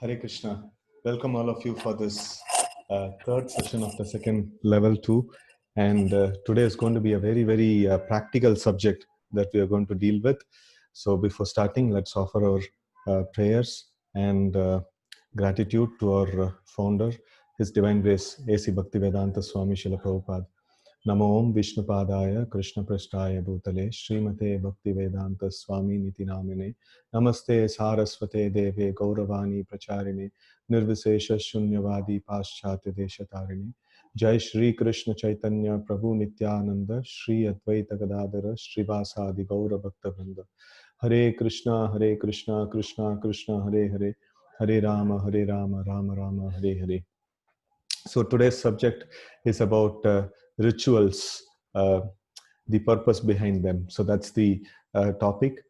Hare Krishna. Welcome all of you for this third session of the second level 2. And today is going to be a very practical subject that we are going to deal with. So before starting, let's offer our prayers and gratitude to our founder, His Divine Grace, A.C. Bhaktivedanta Swami Srila Prabhupada. Namo Om Vishnupadaya Krishna Prasthaya Bhutale Srimate Bhaktivedanta Swami Niti Namine Namaste Saraswate Deve Gauravani Pracharine Nirvisesha Shunyavadi Paschatya Deshatarine Jai Shri Krishna Chaitanya Prabhu Nityananda Shri Advaita Gadadara Srivasadi Gaura Bhakta Vrinda Hare Krishna Krishna Krishna Hare Hare Hare Rama Rama Rama Hare Hare. So today's subject is about rituals, the purpose behind them. So that's the topic.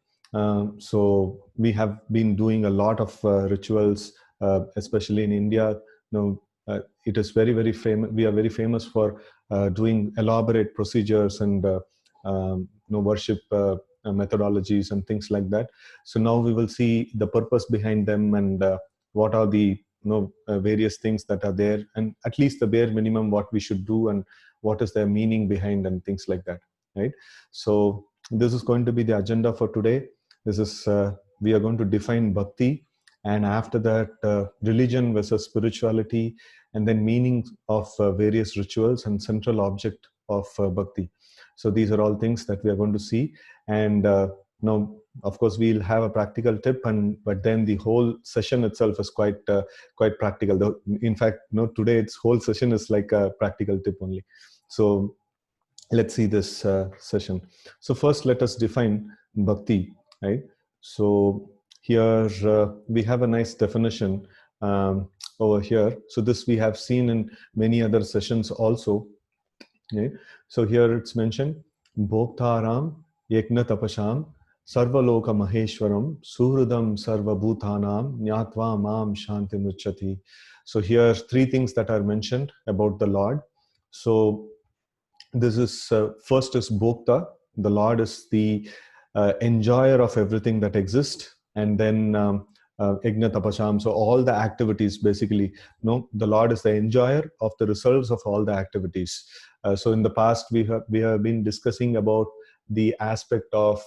So we have been doing a lot of rituals, especially in India. It is very famous. We are very famous for doing elaborate procedures and worship methodologies and things like that. So now we will see the purpose behind them and what are the various things that are there, and at least the bare minimum what we should do and what is their meaning behind and things like that, right? So this is going to be the agenda for today. This is we are going to define bhakti, and after that religion versus spirituality, and then meaning of various rituals and central object of bhakti. So these are all things that we are going to see. And now of course we'll have a practical tip, but then the whole session itself is quite practical. Though in fact today its whole session is like a practical tip only. So let's see this session. So first let us define bhakti, right? So here we have a nice definition over here. So this we have seen in many other sessions also, right? So here it's mentioned bhoktaram yajna tapasham sarvaloka maheshwaram suhridam sarvabhutanam nyatva mam shanti mrichati. So here three things that are mentioned about the Lord. So this is first is bhokta. The Lord is the enjoyer of everything that exists. And then yajna tapasham, so all the activities basically, the Lord is the enjoyer of the results of all the activities. So in the past we have been discussing about the aspect of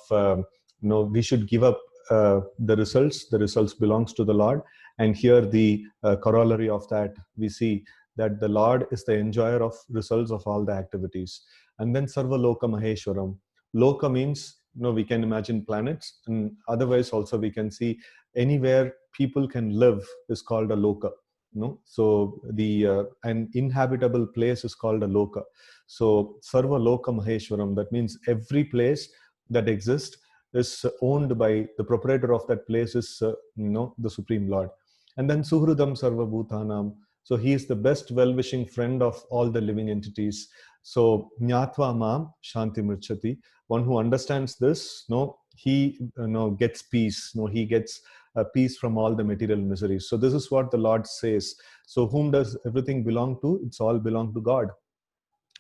we should give up the results belongs to the Lord. And here the corollary of that, we see that the Lord is the enjoyer of results of all the activities. And then sarva loka maheshwaram. Loka means we can imagine planets, and otherwise also we can see anywhere people can live is called a loka. So the an inhabitable place is called a loka. So sarva loka maheshwaram, that means every place that exists is owned by the proprietor of that place is the Supreme Lord. And then suhridam sarva bhutanam, so he is the best well-wishing friend of all the living entities. So nyatva mam shanti mrichati, one who understands this, he gets peace. He gets peace from all the material miseries. So this is what the Lord says. So whom does everything belong to? It's all belong to God,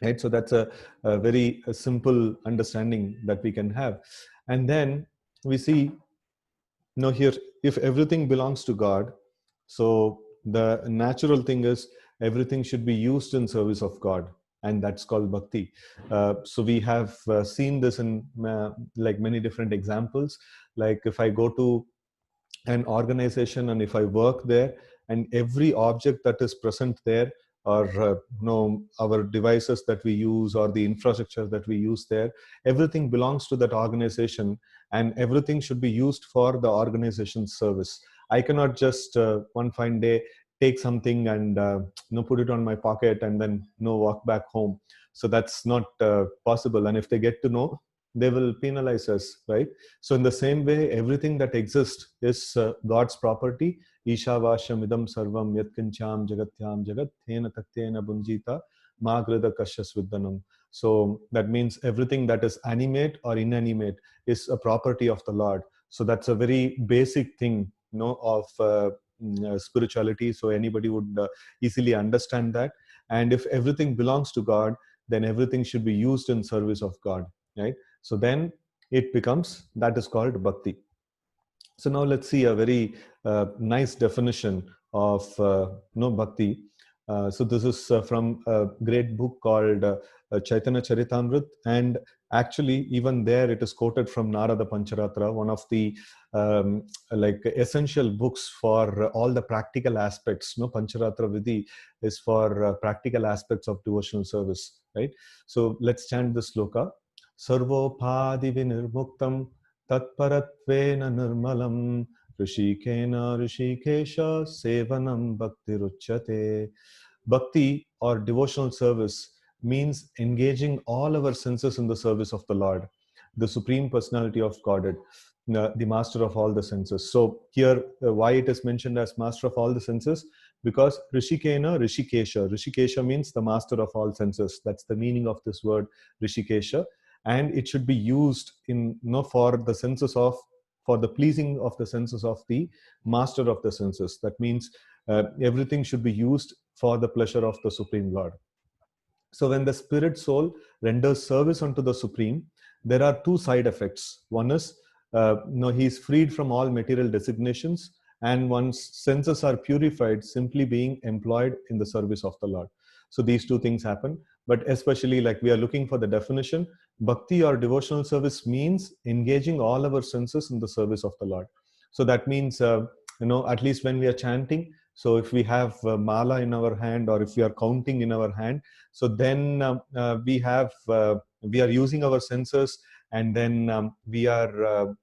right? So that's a very simple understanding that we can have. And then we see here, if everything belongs to God, so the natural thing is everything should be used in service of God, and that's called bhakti. So we have seen this in like many different examples. Like if I go to an organization and if I work there, and every object that is present there, or our devices that we use or the infrastructure that we use there, everything belongs to that organization, and everything should be used for the organization's service. I cannot just one fine day take something and put it on my pocket and then walk back home. So that's not possible, and if they get to know, they will penalize us, right? So in the same way, everything that exists is God's property. Ishavasham idam sarvam yatkincham jagatyam jagat thena taktena bunjita magrida kashyas viddanam. So that means everything that is animate or inanimate is a property of the Lord. So that's a very basic thing, of spirituality. So anybody would easily understand that. And if everything belongs to God, then everything should be used in service of God, right? So then it becomes, that is called bhakti. So now let's see a very nice definition of bhakti. So this is from a great book called Chaitanya Charitamrit, and actually even there it is quoted from Narada Pancharatra, one of the like essential books for all the practical aspects. Pancharatra Vidhi is for practical aspects of devotional service, right? So let's chant this sloka. Sarvopadi vinirmuktam Tatparattvena nirmalam Rishikena Rishikesha Sevanam Bhakti Ruchyate. Bhakti or devotional service means engaging all our senses in the service of the Lord, the Supreme Personality of Godhead, the Master of all the senses. So here, why it is mentioned as Master of all the senses? Because Rishikena Rishikesha. Rishikesha means the Master of all senses. That's the meaning of this word Rishikesha, and it should be used in for the senses of, for the pleasing of the senses of the master of the senses. That means everything should be used for the pleasure of the Supreme Lord. So when the spirit soul renders service unto the Supreme, there are two side effects. One is he is freed from all material designations, and one's senses are purified simply being employed in the service of the Lord. So these two things happen. But especially, like, we are looking for the definition, bhakti or devotional service means engaging all our senses in the service of the Lord. So that means at least when we are chanting, so if we have mala in our hand, or if we are counting in our hand, so then we are using our senses, and then we are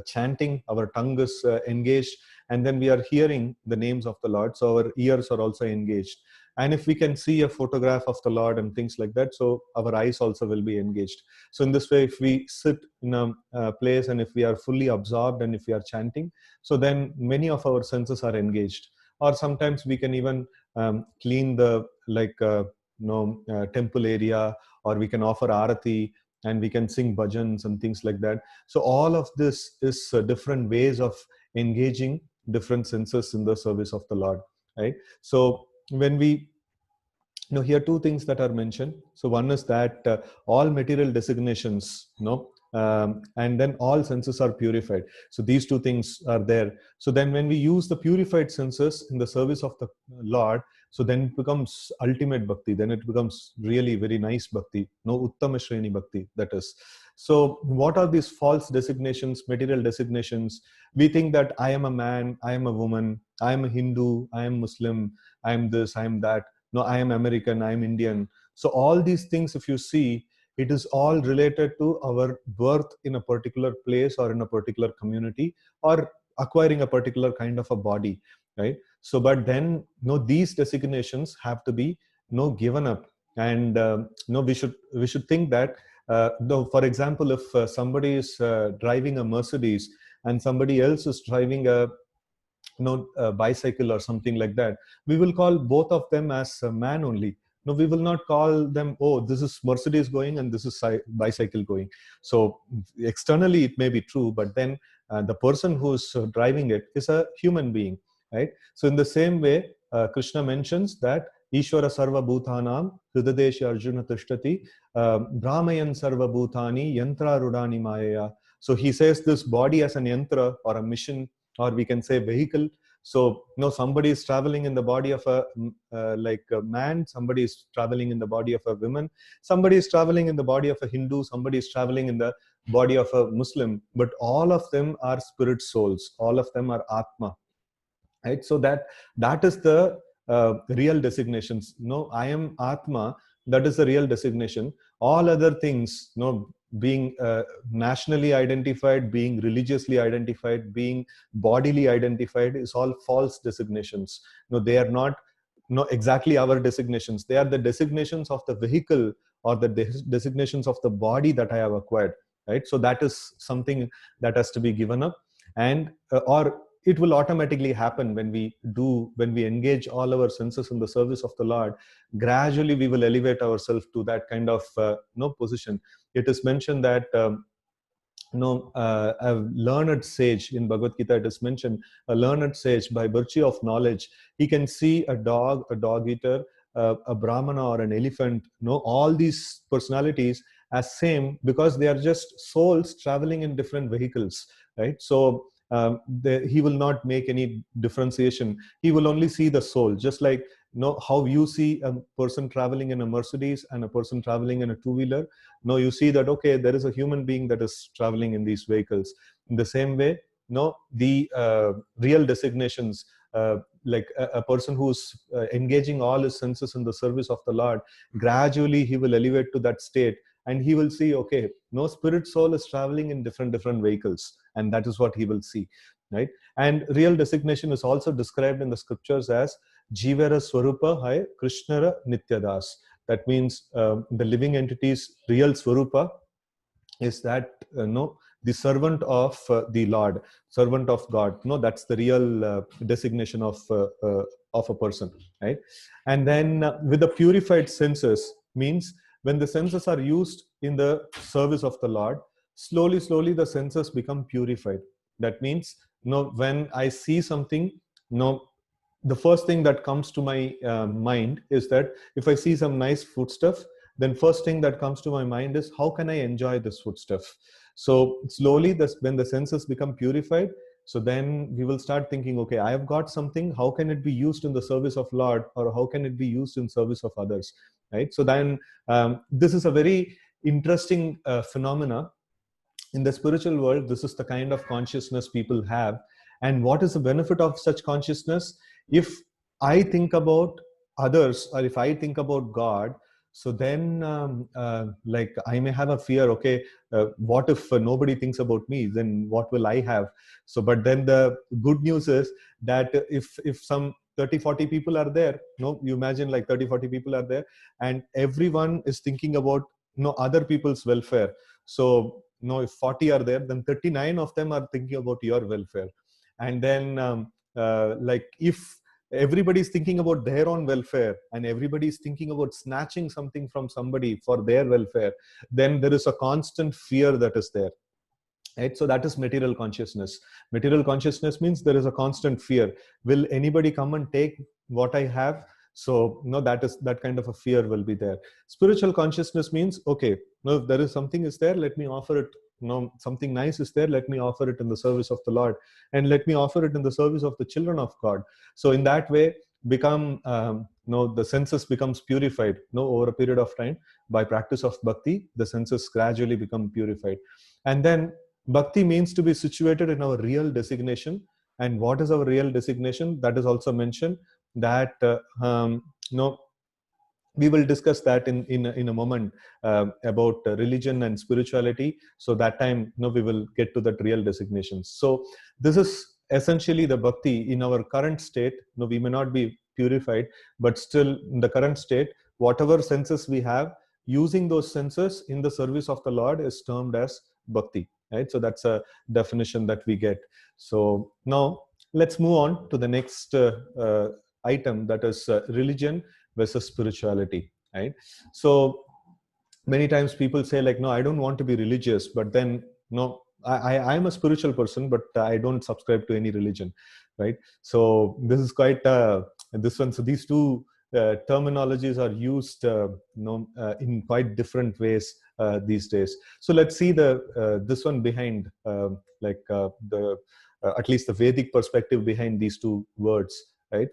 chanting. Our tongue is engaged, and then we are hearing the names of the Lord, so our ears are also engaged. And if we can see a photograph of the Lord and things like that, so our eyes also will be engaged. So in this way, if we sit in a place, and if we are fully absorbed, and if we are chanting, so then many of our senses are engaged. Or sometimes we can even clean the temple area, or we can offer arati, and we can sing bhajans and things like that. So all of this is different ways of engaging different senses in the service of the Lord, right? So when we here two things that are mentioned. So one is that all material designations, and then all senses are purified. So these two things are there. So then when we use the purified senses in the service of the Lord, so then it becomes ultimate bhakti. Then it becomes really very nice bhakti. Uttama Shreni bhakti, that is. So what are these false designations, material designations? We think that I am a man, I am a woman, I am a Hindu, I am Muslim, I am this, I am that. No, I am American, I am Indian. So all these things, if you see, it is all related to our birth in a particular place, or in a particular community, or acquiring a particular kind of a body, right? So but then these designations have to be given up. And we should think that for example, if somebody is driving a Mercedes, and somebody else is driving a a bicycle or something like that, we will call both of them as a man only. No, we will not call them, oh, this is Mercedes going and this is bicycle going. So externally it may be true, but then the person who's driving it is a human being, right? So in the same way, Krishna mentions that Ishvara Sarva Bhutanam Hridadeshi Arjuna Tishtati Brahmayan Sarva Bhutani Yantra Rudani Maya. So he says this body as an yantra, or a mission, or we can say vehicle. So somebody is traveling in the body of a man, somebody is traveling in the body of a woman, somebody is traveling in the body of a Hindu, somebody is traveling in the body of a Muslim, but all of them are spirit souls, all of them are Atma, right? So that is the real designations. I am Atma, that is the real designation. All other things, being nationally identified, being religiously identified, being bodily identified, is all false designations. They are not exactly our designations. They are the designations of the vehicle, or the designations of the body that I have acquired, right? So that is something that has to be given up. And or it will automatically happen when we engage all our senses in the service of the Lord. Gradually we will elevate ourselves to that kind of position. It is mentioned that a learned sage, in Bhagavad Gita it is mentioned, a learned sage, by virtue of knowledge, he can see a dog eater, a brahmana, or an elephant, all these personalities as same, because they are just souls traveling in different vehicles. right? So he will not make any differentiation. He will only see the soul, just like how you see a person traveling in a Mercedes and a person traveling in a two-wheeler. No, you see that, okay, there is a human being that is traveling in these vehicles. In the same way, the real designations, like a person who's engaging all his senses in the service of the Lord, gradually he will elevate to that state, and he will see, okay, no, spirit soul is traveling in different vehicles, and that is what he will see, right? And real designation is also described in the scriptures as Jivara Swarupa Hai Krishnara Nityadas. That means the living entity's real Swarupa is that the servant of the Lord, servant of God. No, that's the real designation of a person, right? And then with the purified senses means when the senses are used in the service of the Lord, slowly the senses become purified. That means, when I see something, the first thing that comes to my mind is that if I see some nice foodstuff, then first thing that comes to my mind is how can I enjoy this foodstuff. So slowly, when the senses become purified, so then we will start thinking, okay, I have got something, how can it be used in the service of Lord, or how can it be used in service of others, right? So then this is a very interesting phenomena in the spiritual world. This is the kind of consciousness people have. And what is the benefit of such consciousness? If I think about others, or if I think about God, so then like I may have a fear, okay, what if nobody thinks about me, then what will I have? So but then the good news is that if some 30-40 people are there, you imagine like 30-40 people are there, and everyone is thinking about other people's welfare. So if 40 are there, then 39 of them are thinking about your welfare. And then like if everybody is thinking about their own welfare, and everybody is thinking about snatching something from somebody for their welfare, then there is a constant fear that is there, right? So that is material consciousness. Material consciousness means there is a constant fear. Will anybody come and take what I have? So that kind of a fear will be there. Spiritual consciousness means, okay, if there is something is there, let me offer it. Something nice is there, let me offer it in the service of the Lord, and let me offer it in the service of the children of God. So in that way, become the senses becomes purified. Over a period of time, by practice of bhakti, the senses gradually become purified. And then bhakti means to be situated in our real designation. And what is our real designation? That is also mentioned that we will discuss that in a moment about religion and spirituality. So that time, we will get to that real designation. So this is essentially the bhakti in our current state. We may not be purified, but still in the current state, whatever senses we have, using those senses in the service of the Lord is termed as bhakti, right? So that's a definition that we get. So now let's move on to the next item, that is religion versus spirituality, right? So many times people say like, no, I don't want to be religious, but then I'm a spiritual person, but I don't subscribe to any religion, right? So this is quite this one. So these two terminologies are used in quite different ways these days. So let's see this one behind the at least the Vedic perspective behind these two words, right?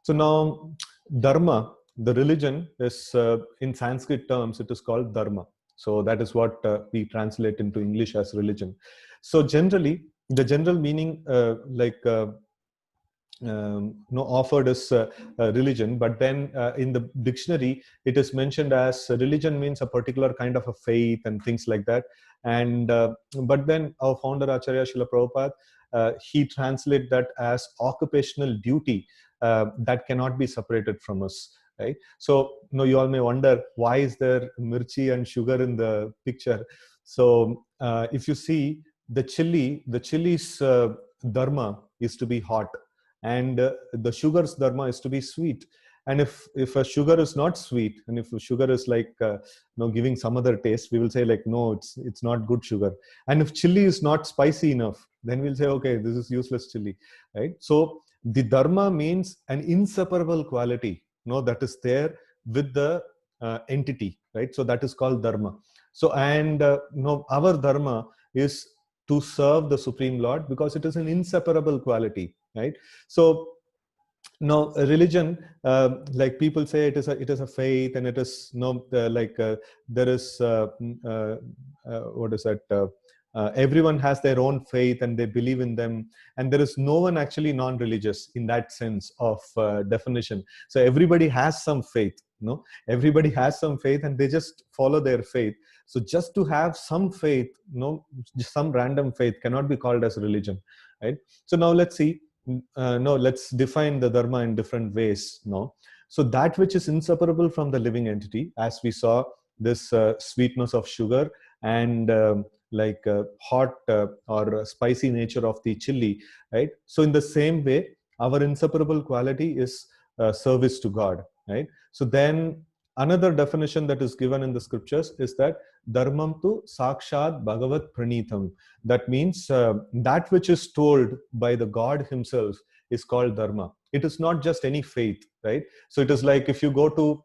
So now dharma, the religion is in Sanskrit terms, it is called dharma. So that is what we translate into English as religion. So generally, the general meaning offered as religion, but then in the dictionary it is mentioned as religion means a particular kind of a faith and things like that. And but then our founder Acharya Srila Prabhupada, he translated that as occupational duty that cannot be separated from us, right? So you all may wonder, why is there mirchi and sugar in the picture? So if you see the chili's dharma is to be hot, and the sugar's dharma is to be sweet. And if a sugar is not sweet, and if sugar is like giving some other taste, we will say like, no, it's not good sugar. And if chili is not spicy enough, then we'll say, okay, this is useless chili, right? So the dharma means an inseparable quality that is there with the entity, right? So that is called dharma. So and our dharma is to serve the Supreme Lord, because it is an inseparable quality, right? So no, religion, like people say, it is a faith, and it is no there is what is that? Everyone has their own faith and they believe in them, and there is no one actually non-religious in that sense of definition. So everybody has some faith, no, everybody has some faith, and they just follow their faith. So just to have some faith, no, some random faith cannot be called as religion, right? So now let's see. No, let's define the dharma in different ways. No, so that which is inseparable from the living entity, as we saw, this sweetness of sugar and hot or spicy nature of the chili, right? So in the same way, our inseparable quality is service to God, right? So then another definition that is given in the scriptures is that dharmam tu sakshat bhagavat pranitham. That means that which is told by the God himself is called dharma. It is not just any faith, right? So it is like if you go to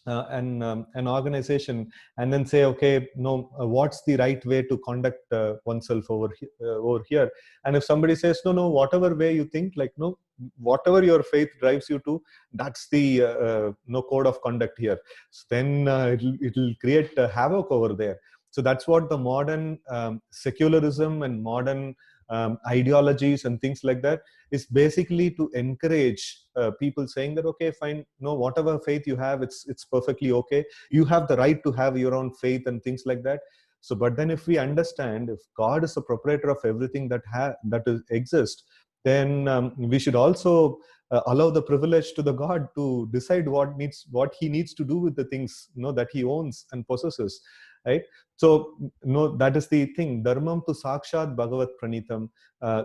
an organization and then say, okay, no, what's the right way to conduct oneself over here? And if somebody says, no, whatever way you think, like, no, whatever your faith drives you to, that's the no code of conduct here. So then it'll create havoc over there. So that's what the modern secularism and modern ideologies and things like that is basically to encourage people saying that, okay, fine, no, whatever faith you have, it's perfectly okay. You have the right to have your own faith and things like that. So, but then if we understand, if God is the proprietor of everything that exists, then we should also allow the privilege to the God to decide what he needs to do with the things, that he owns and possesses, right? So, that is the thing. Dharmam tu sakshat bhagavat pranitham.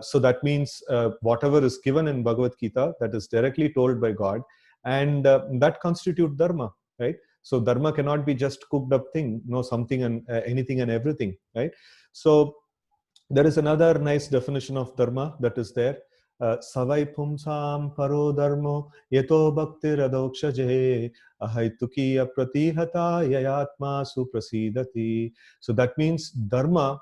So that means whatever is given in Bhagavad Gita, that is directly told by God, and that constitute dharma, right? So dharma cannot be just cooked up thing, something and anything and everything, right? So there is another nice definition of dharma that is there. Savai pumsam paro dharmo yeto bhakti radokshaje ahaitukiya pratihata yayatma suprasidati. So that means dharma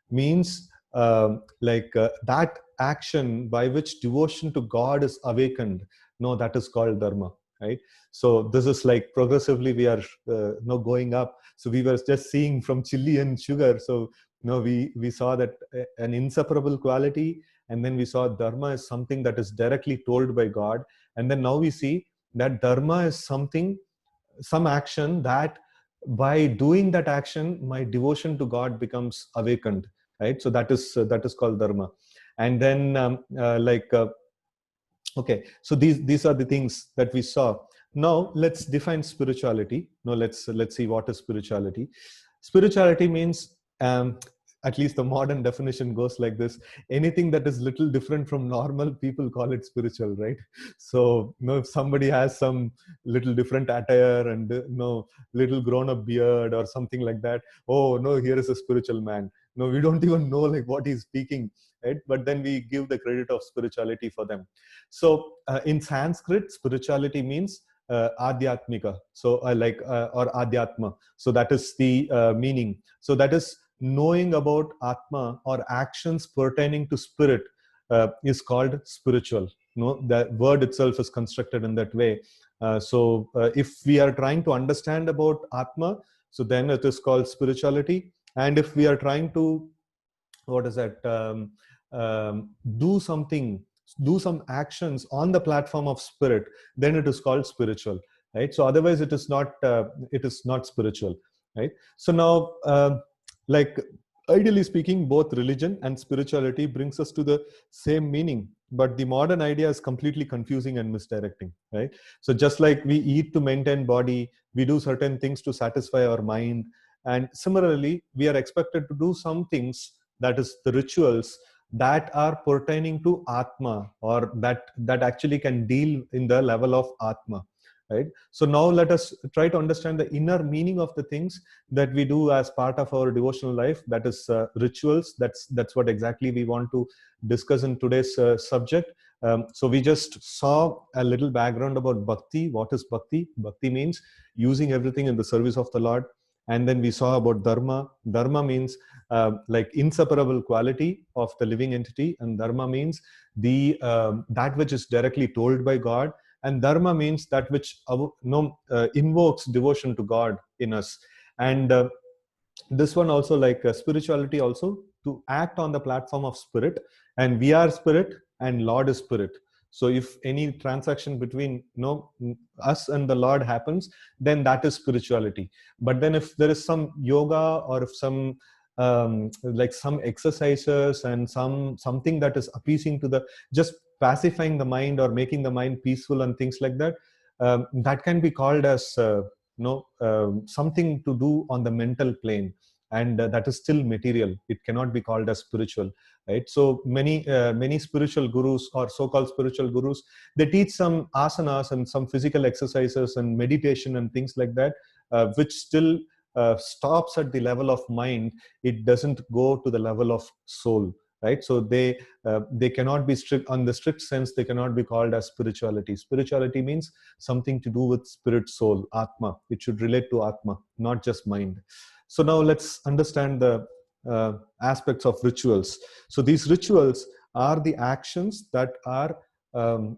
means that action by which devotion to God is awakened. No, that is called dharma, right? So this is like progressively we are going up. So we were just seeing from chili and sugar. So we saw that an inseparable quality, and then we saw dharma is something that is directly told by God, and then now we see that dharma is some action that by doing that action my devotion to God becomes awakened, right? So that is called dharma. And then okay, so these are the things that we saw. Now let's define spirituality. Now let's see what is spirituality. Spirituality means, at least the modern definition goes like this: anything that is little different from normal, people call it spiritual, right? So if somebody has some little different attire and little grown up beard or something like that, oh no, here is a spiritual man. No, we don't even know like what he's speaking, right? But then we give the credit of spirituality for them. So in Sanskrit, spirituality means adhyatmika, so or adhyatma. So that is the meaning. So that is knowing about atma or actions pertaining to spirit is called spiritual. The word itself is constructed in that way. So if we are trying to understand about atma, so then it is called spirituality. And if we are trying to, what is that, do some actions on the platform of spirit, then it is called spiritual, right? So otherwise it is not spiritual, right? So now like ideally speaking, both religion and spirituality brings us to the same meaning, but the modern idea is completely confusing and misdirecting, right? So just like we eat to maintain body, we do certain things to satisfy our mind, and similarly we are expected to do some things, that is the rituals, that are pertaining to atma, or that actually can deal in the level of atma, right? So now let us try to understand the inner meaning of the things that we do as part of our devotional life, that is rituals. That's what exactly we want to discuss in today's subject. So we just saw a little background about bhakti. What is bhakti? Bhakti means using everything in the service of the Lord. And then we saw about dharma. Dharma means like inseparable quality of the living entity, and dharma means the that which is directly told by God, and dharma means that which invokes devotion to God in us. And this one also, like spirituality also, to act on the platform of spirit, and we are spirit and Lord is spirit. So if any transaction between us and the Lord happens, then that is spirituality. But then if there is some yoga, or if some like some exercises and something that is appeasing to the, just pacifying the mind or making the mind peaceful and things like that, that can be called as something to do on the mental plane, and that is still material. It cannot be called as spiritual, right? So many spiritual gurus, or so-called spiritual gurus, they teach some asanas and some physical exercises and meditation and things like that, which still stops at the level of mind. It doesn't go to the level of soul, right? So they cannot be strict, on the strict sense they cannot be called as spirituality. Spirituality means something to do with spirit, soul, atma. It should relate to atma, not just mind. So now let's understand the aspects of rituals. So these rituals are the actions that are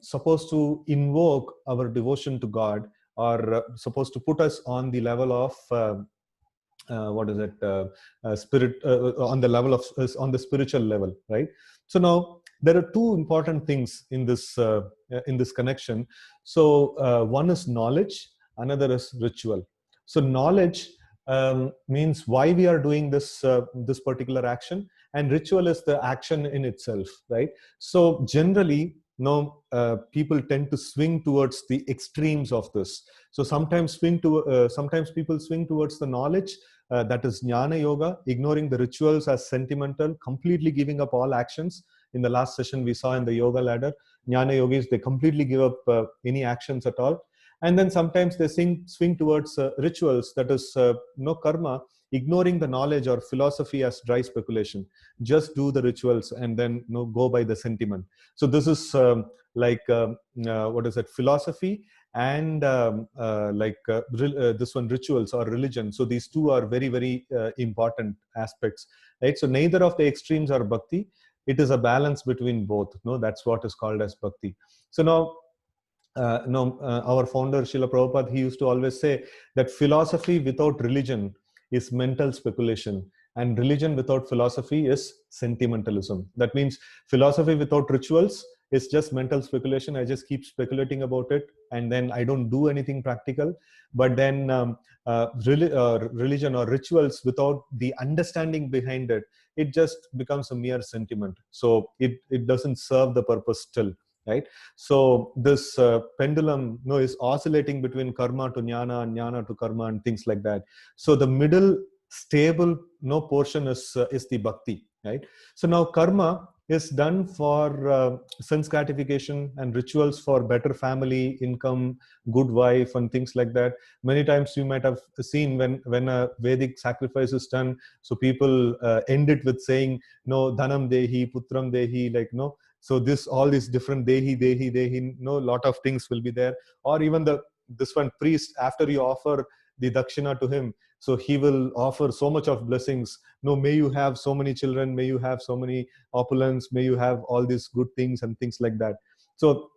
supposed to invoke our devotion to God, or supposed to put us on the level of what is it spirit, on the level of on the spiritual level, right? So now there are two important things in this connection. So one is knowledge, another is ritual. So knowledge means why we are doing this particular action, and ritual is the action in itself, right? So generally, people tend to swing towards the extremes of this. So sometimes people swing towards the knowledge, that is jnana yoga, ignoring the rituals as sentimental, completely giving up all actions. In the last session we saw in the yoga ladder, jnana yogis, they completely give up any actions at all. And then sometimes they swing towards rituals, that is no karma, ignoring the knowledge or philosophy as dry speculation. Just do the rituals and then go by the sentiment. So this is what is it, philosophy, and this one, rituals or religion. So these two are very, very important aspects, right? So neither of the extremes are bhakti. It is a balance between both. That's what is called as bhakti. So now our founder Srila Prabhupada, he used to always say that philosophy without religion is mental speculation, and religion without philosophy is sentimentalism. That means philosophy without rituals is just mental speculation. I just keep speculating about it, and then I don't do anything practical. But then religion or rituals without the understanding behind it, it just becomes a mere sentiment. So it doesn't serve the purpose still, right? So this pendulum is oscillating between karma to jnana and jnana to karma and things like that. So the middle stable portion is the bhakti, right? So now karma is done for sense gratification, and rituals for better family, income, good wife, and things like that. Many times you might have seen when a Vedic sacrifice is done, so people end it with saying, no, dhanam dehi, putram dehi, like no. So all these different dehi, lot of things will be there. Or even this one priest, after you offer the dakshina to him, so he will offer so much of blessings. May you have so many children, may you have so many opulence, may you have all these good things and things like that. So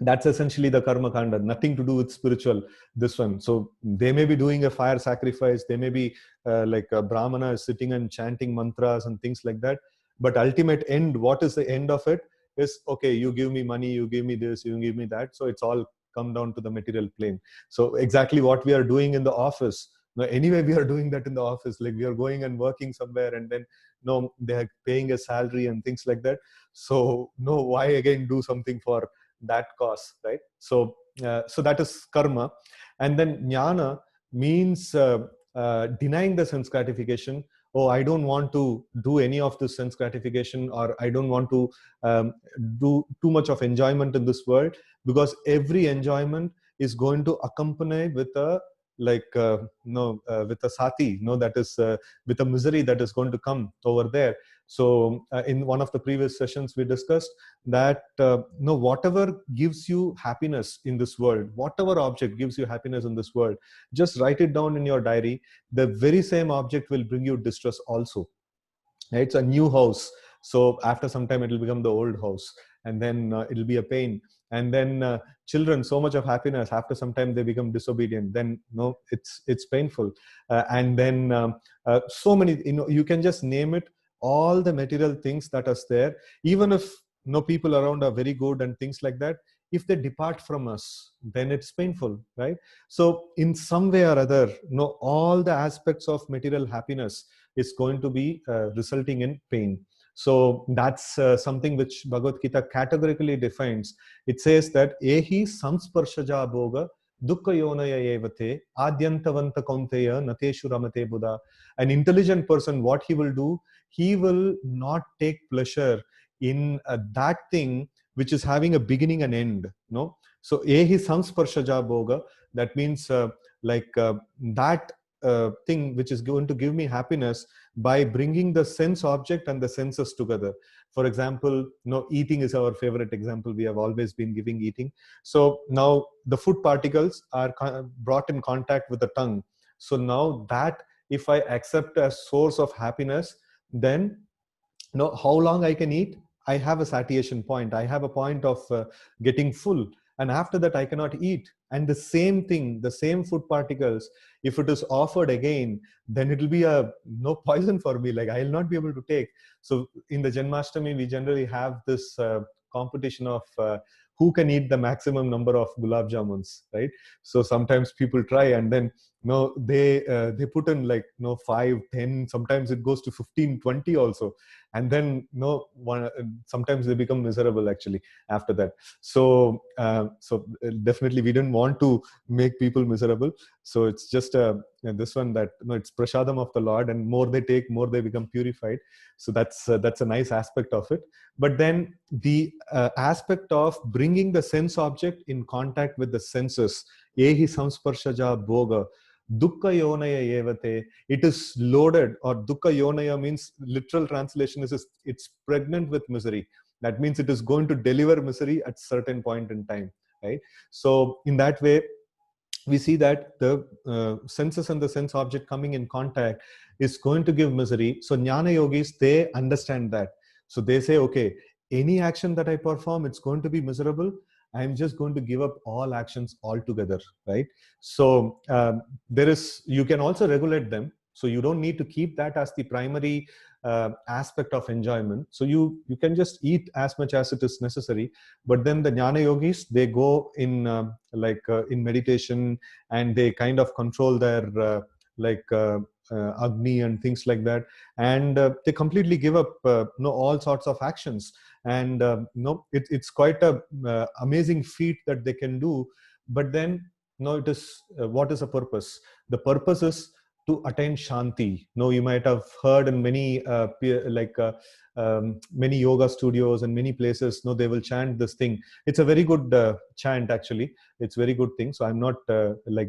that's essentially the karma kanda, nothing to do with spiritual, this one. So they may be doing a fire sacrifice, they may be like a brahmana is sitting and chanting mantras and things like that, but ultimate end, what is the end of it, is okay, you give me money, you give me this, you give me that. So it's all come down to the material plane. So exactly what we are doing in the office. Now, anyway, we are doing that in the office, like we are going and working somewhere, and then they are paying a salary and things like that. So why again do something for that cause, right? So so that is karma. And then jnana means denying the sense gratification. Oh, I don't want to do any of this sense gratification, or I don't want to do too much of enjoyment in this world, because every enjoyment is going to accompany with a with a sati, that is with a misery that is going to come over there. So in one of the previous sessions, we discussed that whatever gives you happiness in this world, whatever object gives you happiness in this world, just write it down in your diary. The very same object will bring you distress also. It's a new house, so after some time it will become the old house, and then it'll be a pain. And then children, so much of happiness, after some time they become disobedient, then no, it's painful. And then so many, you can just name it, all the material things that are there, even if no people around are very good and things like that, if they depart from us, then it's painful, right? So in some way or other, all the aspects of material happiness is going to be resulting in pain. So that's something which Bhagavad Gita categorically defines. It says that ehi samsparshaja bhoga dukkha yonaya evate adyantavanta kaunteya nateshu ramate buddha. An intelligent person, what he will do, he will not take pleasure in that thing which is having a beginning and end. No, so ehi samsparshaja bhoga, that means that thing which is going to give me happiness by bringing the sense object and the senses together. For example, eating is our favorite example. We have always been giving eating. So now the food particles are brought in contact with the tongue. So now that, if I accept as source of happiness, then how long I can eat, I have a satiation point. I have a point of getting full. And after that, I cannot eat. And the same thing, the same food particles, if it is offered again, then it will be a no poison for me. Like I'll not be able to take. So in the Janmashtami, we generally have this competition of who can eat the maximum number of gulab jamuns, right? So sometimes people try, and then they put in 5, 10, sometimes it goes to 15, 20 also. And then sometimes they become miserable actually after that. So definitely we didn't want to make people miserable. So it's just this one, that it's prashadam of the Lord, and more they take, more they become purified. So that's a nice aspect of it. But then the aspect of bringing the sense object in contact with the senses, ehi samsparshaja bhoga dukkha yonaya evate, it is loaded, or dukkha yonaya means, literal translation is it's pregnant with misery. That means it is going to deliver misery at certain point in time, right? So in that way, we see that the senses and the sense object coming in contact is going to give misery. So jnana yogis, they understand that. So they say, okay, any action that I perform, it's going to be miserable. I'm just going to give up all actions altogether, right? So you can also regulate them. So you don't need to keep that as the primary aspect of enjoyment. So you can just eat as much as it is necessary. But then the jnana yogis, they go in in meditation, and they kind of control their agni and things like that, and they completely give up all sorts of actions. And it's quite a amazing feat that they can do. But then it is what is the purpose? The purpose is to attain shanti. You might have heard in many many yoga studios and many places, they will chant this thing. It's a very good chant actually. It's very good thing. So I'm not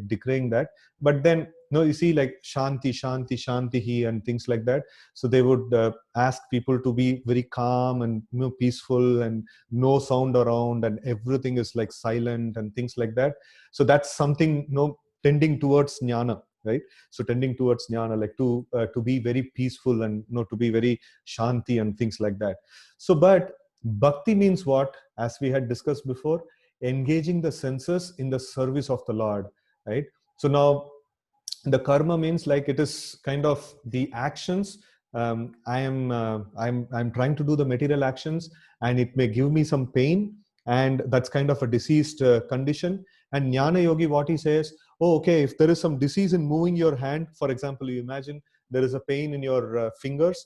decrying that. But then you see, like shanti, shanti, shanti, and things like that. So they would ask people to be very calm and peaceful, and no sound around, and everything is like silent and things like that. So that's something tending towards jnana, right? So tending towards jnana, like to be very peaceful, and to be very shanti and things like that. So but bhakti means what? As we had discussed before, engaging the senses in the service of the Lord, right? So now the karma means, like, it is kind of the actions. I'm trying to do the material actions, and it may give me some pain, and that's kind of a diseased condition. And jnana yogi, what he says, oh, okay, if there is some disease in moving your hand, for example, you imagine there is a pain in your fingers,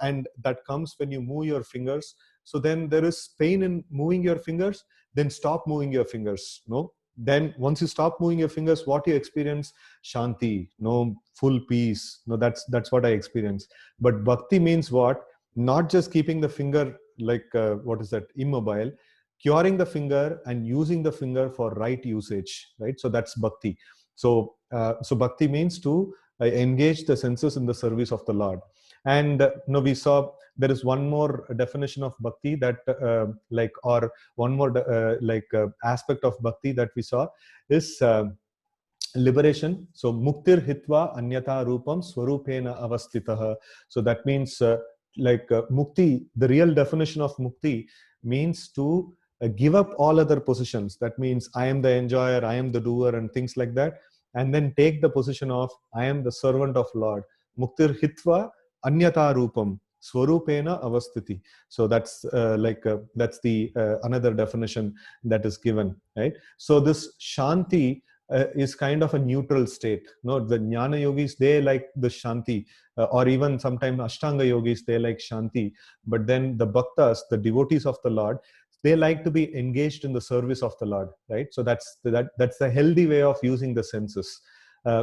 and that comes when you move your fingers. So then there is pain in moving your fingers, then stop moving your fingers. Then once you stop moving your fingers, what you experience? Shanti, full peace. That's what I experience. But bhakti means what? Not just keeping the finger what is that, immobile, curing the finger and using the finger for right usage, right? So that's bhakti. So bhakti means to engage the senses in the service of the Lord. And we saw there is one more definition of bhakti that or one more aspect of bhakti that we saw is liberation. So muktir hitva anyata rupam swarupena avastitah. So that means mukti, the real definition of mukti means to give up all other positions. That means I am the enjoyer, I am the doer, and things like that, and then take the position of I am the servant of Lord. Muktir hitva anyata rupam swarupena avastiti. So that's that's the another definition that is given, right? So this shanti is kind of a neutral state. No, the jnana yogis, they like the shanti, or even sometimes ashtanga yogis, they like shanti. But then the bhaktas, the devotees of the Lord, they like to be engaged in the service of the Lord, right? So that's the healthy way of using the senses.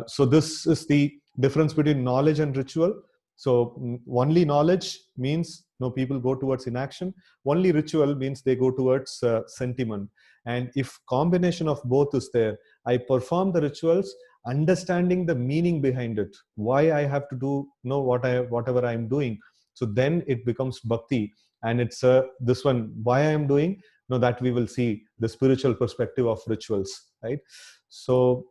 So this is the difference between knowledge and ritual. So only knowledge means people go towards inaction. Only ritual means they go towards sentiment. And if combination of both is there, I perform the rituals understanding the meaning behind it, why I have to do whatever I am doing. So then it becomes bhakti, and it's this one, why I am doing, that we will see the spiritual perspective of rituals, right? So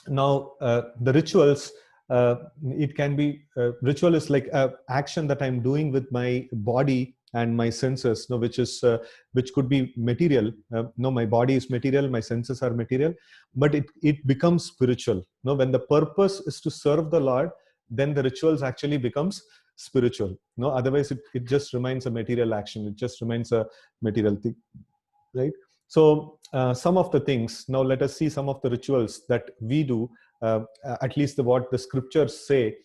now the rituals, it can be ritual is like a action that I'm doing with my body and my senses, which could be material. My body is material, my senses are material, but it becomes spiritual. When the purpose is to serve the Lord, then the rituals actually becomes spiritual. Otherwise it just remains a material action, it just remains a material thing, right? So some of the things, now let us see some of the rituals that we do, at least what the scriptures say.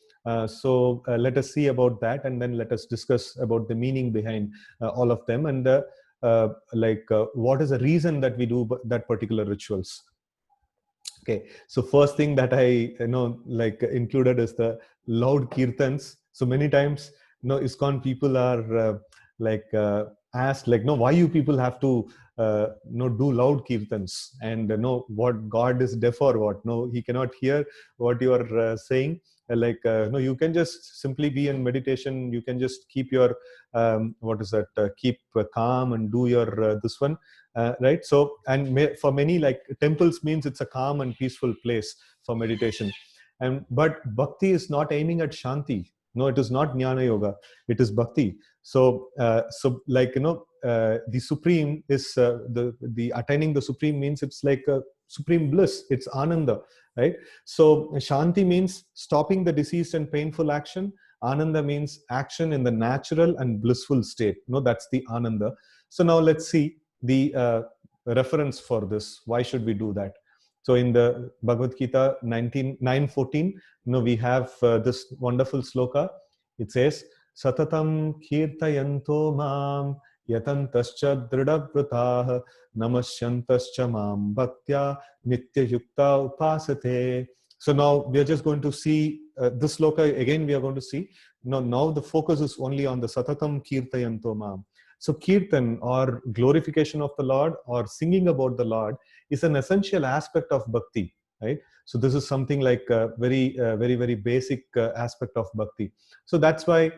So let us see about that, and then let us discuss about the meaning behind all of them, and what is the reason that we do that particular rituals. Okay, so first thing that I included is the loud kirtans. So many times, ISKCON people are asked why you people have to do loud kirtans, and what God is deaf or what? No, he cannot hear what you are saying. No, you can just simply be in meditation. You can just keep your keep calm and do your this one. Right? So, and for many, like temples means it's a calm and peaceful place for meditation. But bhakti is not aiming at shanti. No, it is not jnana yoga. It is bhakti. So, the supreme is the attaining the supreme means it's like a supreme bliss. It's ananda, right? So, shanti means stopping the diseased and painful action. Ananda means action in the natural and blissful state. That's the ananda. So now let's see the reference for this. Why should we do that? So in the Bhagavad Gita 9:14, we have this wonderful sloka. It says, Satatam kirtayanto mam yatantascha dridavratah namasyantascha mam bhaktya nityayukta upasate. So now we are just going to see this sloka again. We are going to see now the focus is only on the Satatam kirtayanto mam. So kirtan, or glorification of the Lord, or singing about the Lord, is an essential aspect of bhakti, right? So this is something like a very, very basic aspect of bhakti. So that's why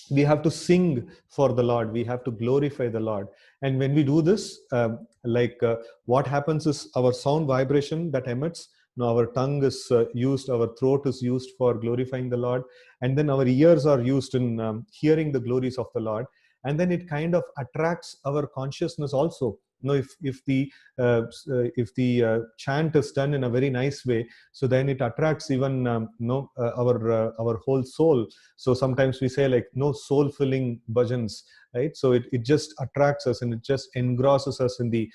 we have to sing for the Lord. We have to glorify the Lord. And when we do this, what happens is our sound vibration that emits, our tongue is used, our throat is used for glorifying the Lord, and then our ears are used in hearing the glories of the Lord. And then it kind of attracts our consciousness also. If the chant is done in a very nice way, so then it attracts even our whole soul. So sometimes we say no soul filling bhajans, right? So it just attracts us and it just engrosses us in the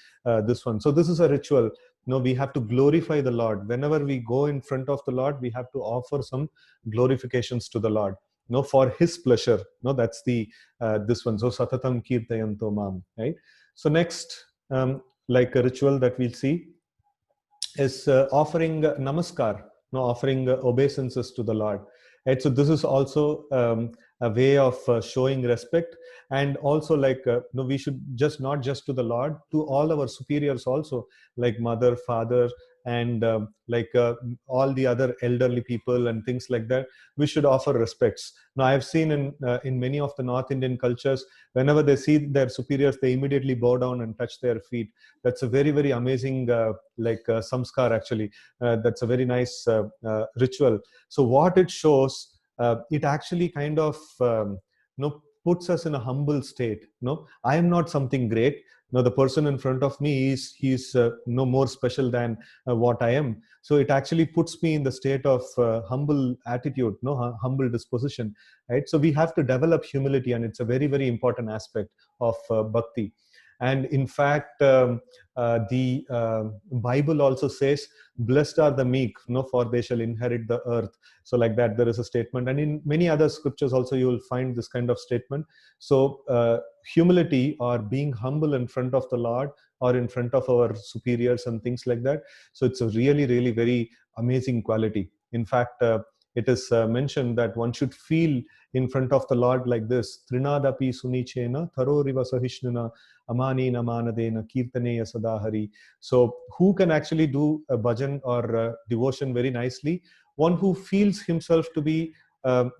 this one. So this is a ritual. We have to glorify the Lord. Whenever we go in front of the Lord, we have to offer some glorifications to the Lord, for his pleasure. That's the this one. So Satatam kirtayanto mam, right? So next, like a ritual that we'll see is offering namaskar, offering obeisances to the Lord. Right? So this is also a way of showing respect. And also like no, we should just not just to the Lord, to all our superiors also, like mother, father, and like all the other elderly people and things like that. We should offer respects. Now I've seen in many of the North Indian cultures, whenever they see their superiors, they immediately bow down and touch their feet. That's a very, very amazing samskar actually. That's a very nice ritual. So what it shows, it actually kind of puts us in a humble state. No, I am not something great. No, the person in front of me is he's no more special than what I am. So it actually puts me in the state of humble attitude, no, humble disposition, right? So we have to develop humility, and it's a very, very important aspect of bhakti. And in fact, the Bible also says, "Blessed are the meek, no, for they shall inherit the earth." So like that, there is a statement, and in many other scriptures also you will find this kind of statement. So humility, or being humble in front of the Lord or in front of our superiors and things like that. So it's a really, really very amazing quality. In fact, it is mentioned that one should feel in front of the Lord like this: Trinadapi sunichena tharoriva sahishnuna amani namanadena kirtaneya sadahari. So who can actually do a bhajan or devotion very nicely? One who feels himself to be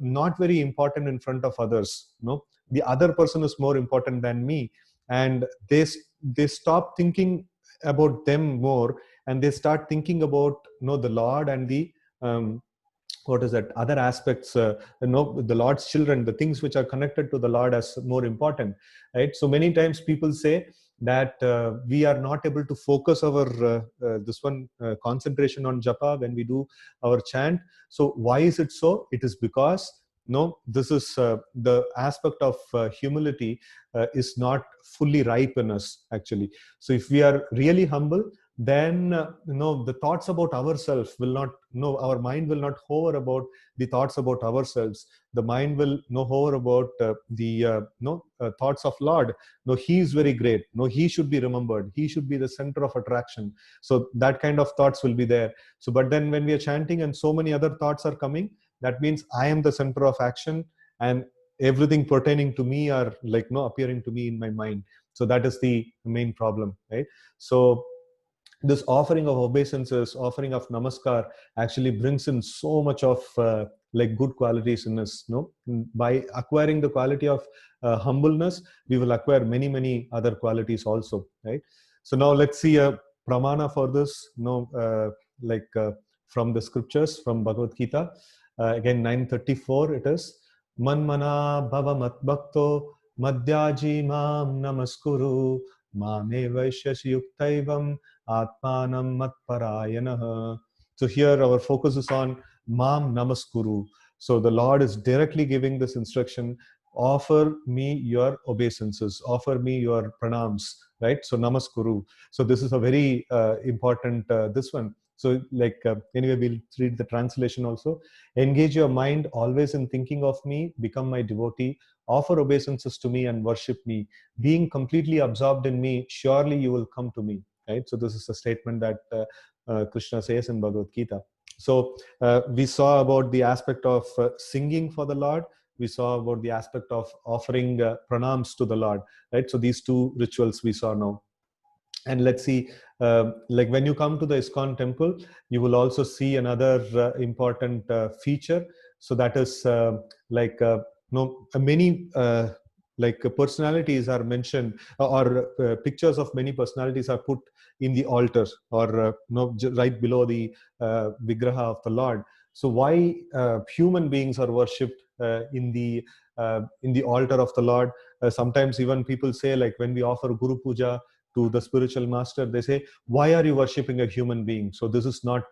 not very important in front of others. No, the other person is more important than me, and they stop thinking about them more, and they start thinking about the Lord and the what is that other aspects, the Lord's children, the things which are connected to the Lord as more important, right? So many times people say that we are not able to focus our this one concentration on japa when we do our chant. So why is it so? It is because this is the aspect of humility is not fully ripe in us actually. So if we are really humble, then the thoughts about ourselves will not, our mind will not hover about the thoughts about ourselves. The mind will hover about the thoughts of Lord. No, he is very great. No, he should be remembered. He should be the center of attraction. So that kind of thoughts will be there. So but then when we are chanting and so many other thoughts are coming, that means I am the center of action, and everything pertaining to me are like appearing to me in my mind. So that is the main problem, right? So this offering of obeisances, offering of namaskar actually brings in so much of like good qualities in us. By acquiring the quality of humbleness, we will acquire many, many other qualities also, right? So now let's see a pramana for this, from the scriptures, from Bhagavad Gita. Again, 934 it is. Manmana bhava matbhakto madhyaji mam namaskuru mame vaishyasi yuktaivam atmanam matparayanaha. So here our focus is on mam namaskuru. So the Lord is directly giving this instruction: offer me your obeisances, offer me your pranams, right? So namaskuru. So this is a very important this one. So like anyway, we'll read the translation also. Engage your mind always in thinking of me, become my devotee, offer obeisances to me and worship me. Being completely absorbed in me, surely you will come to me, right? So this is a statement that Krishna says in Bhagavad Gita. So we saw about the aspect of singing for the Lord. We saw about the aspect of offering pranams to the Lord, right? So these two rituals we saw now. And let's see, like when you come to the ISKCON temple, you will also see another important feature. So that is many personalities are mentioned, or pictures of many personalities are put in the altar, or right below the vigraha of the Lord. So why human beings are worshipped in the altar of the Lord? Sometimes even people say, like when we offer Guru Puja to the spiritual master, they say, why are you worshipping a human being? So this is not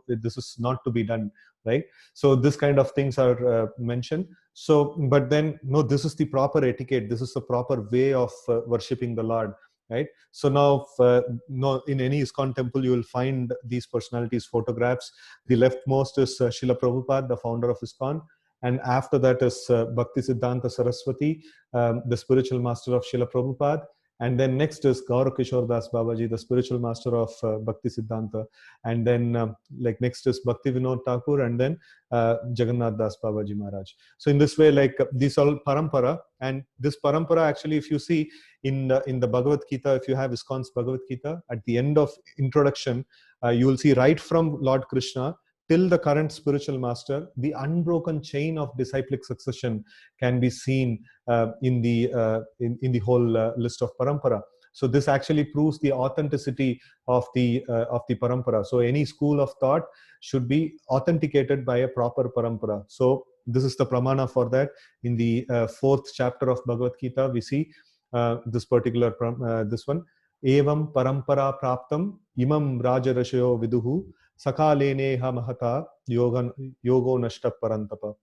this is not to be done, right? So this kind of things are mentioned. So but then this is the proper etiquette, this is the proper way of worshipping the Lord, right? So now in any ISKCON temple you will find these personalities photographs. The leftmost is Srila Prabhupada, the founder of ISKCON, and after that is Bhakti Siddhanta Saraswati, the spiritual master of Srila Prabhupada. And then next is Gaura Kishore Das Babaji, the spiritual master of Bhakti Siddhanta. And then like next is Bhakti Vinod Thakur, and then Jagannath Das Babaji Maharaj. So in this way, like these all parampara, and this parampara actually, if you see in the Bhagavad Gita, if you have ISKCON's Bhagavad Gita, at the end of introduction, you will see right from Lord Krishna till the current spiritual master, the unbroken chain of disciplic succession can be seen in the whole list of parampara. So this actually proves the authenticity of the parampara. So any school of thought should be authenticated by a proper parampara. So this is the pramana for that. In the fourth chapter of Bhagavad Gita, we see this particular this one. Evam parampara praptam imam rajarashayo viduhu sakalene ha mahata yogo nashta parantapa.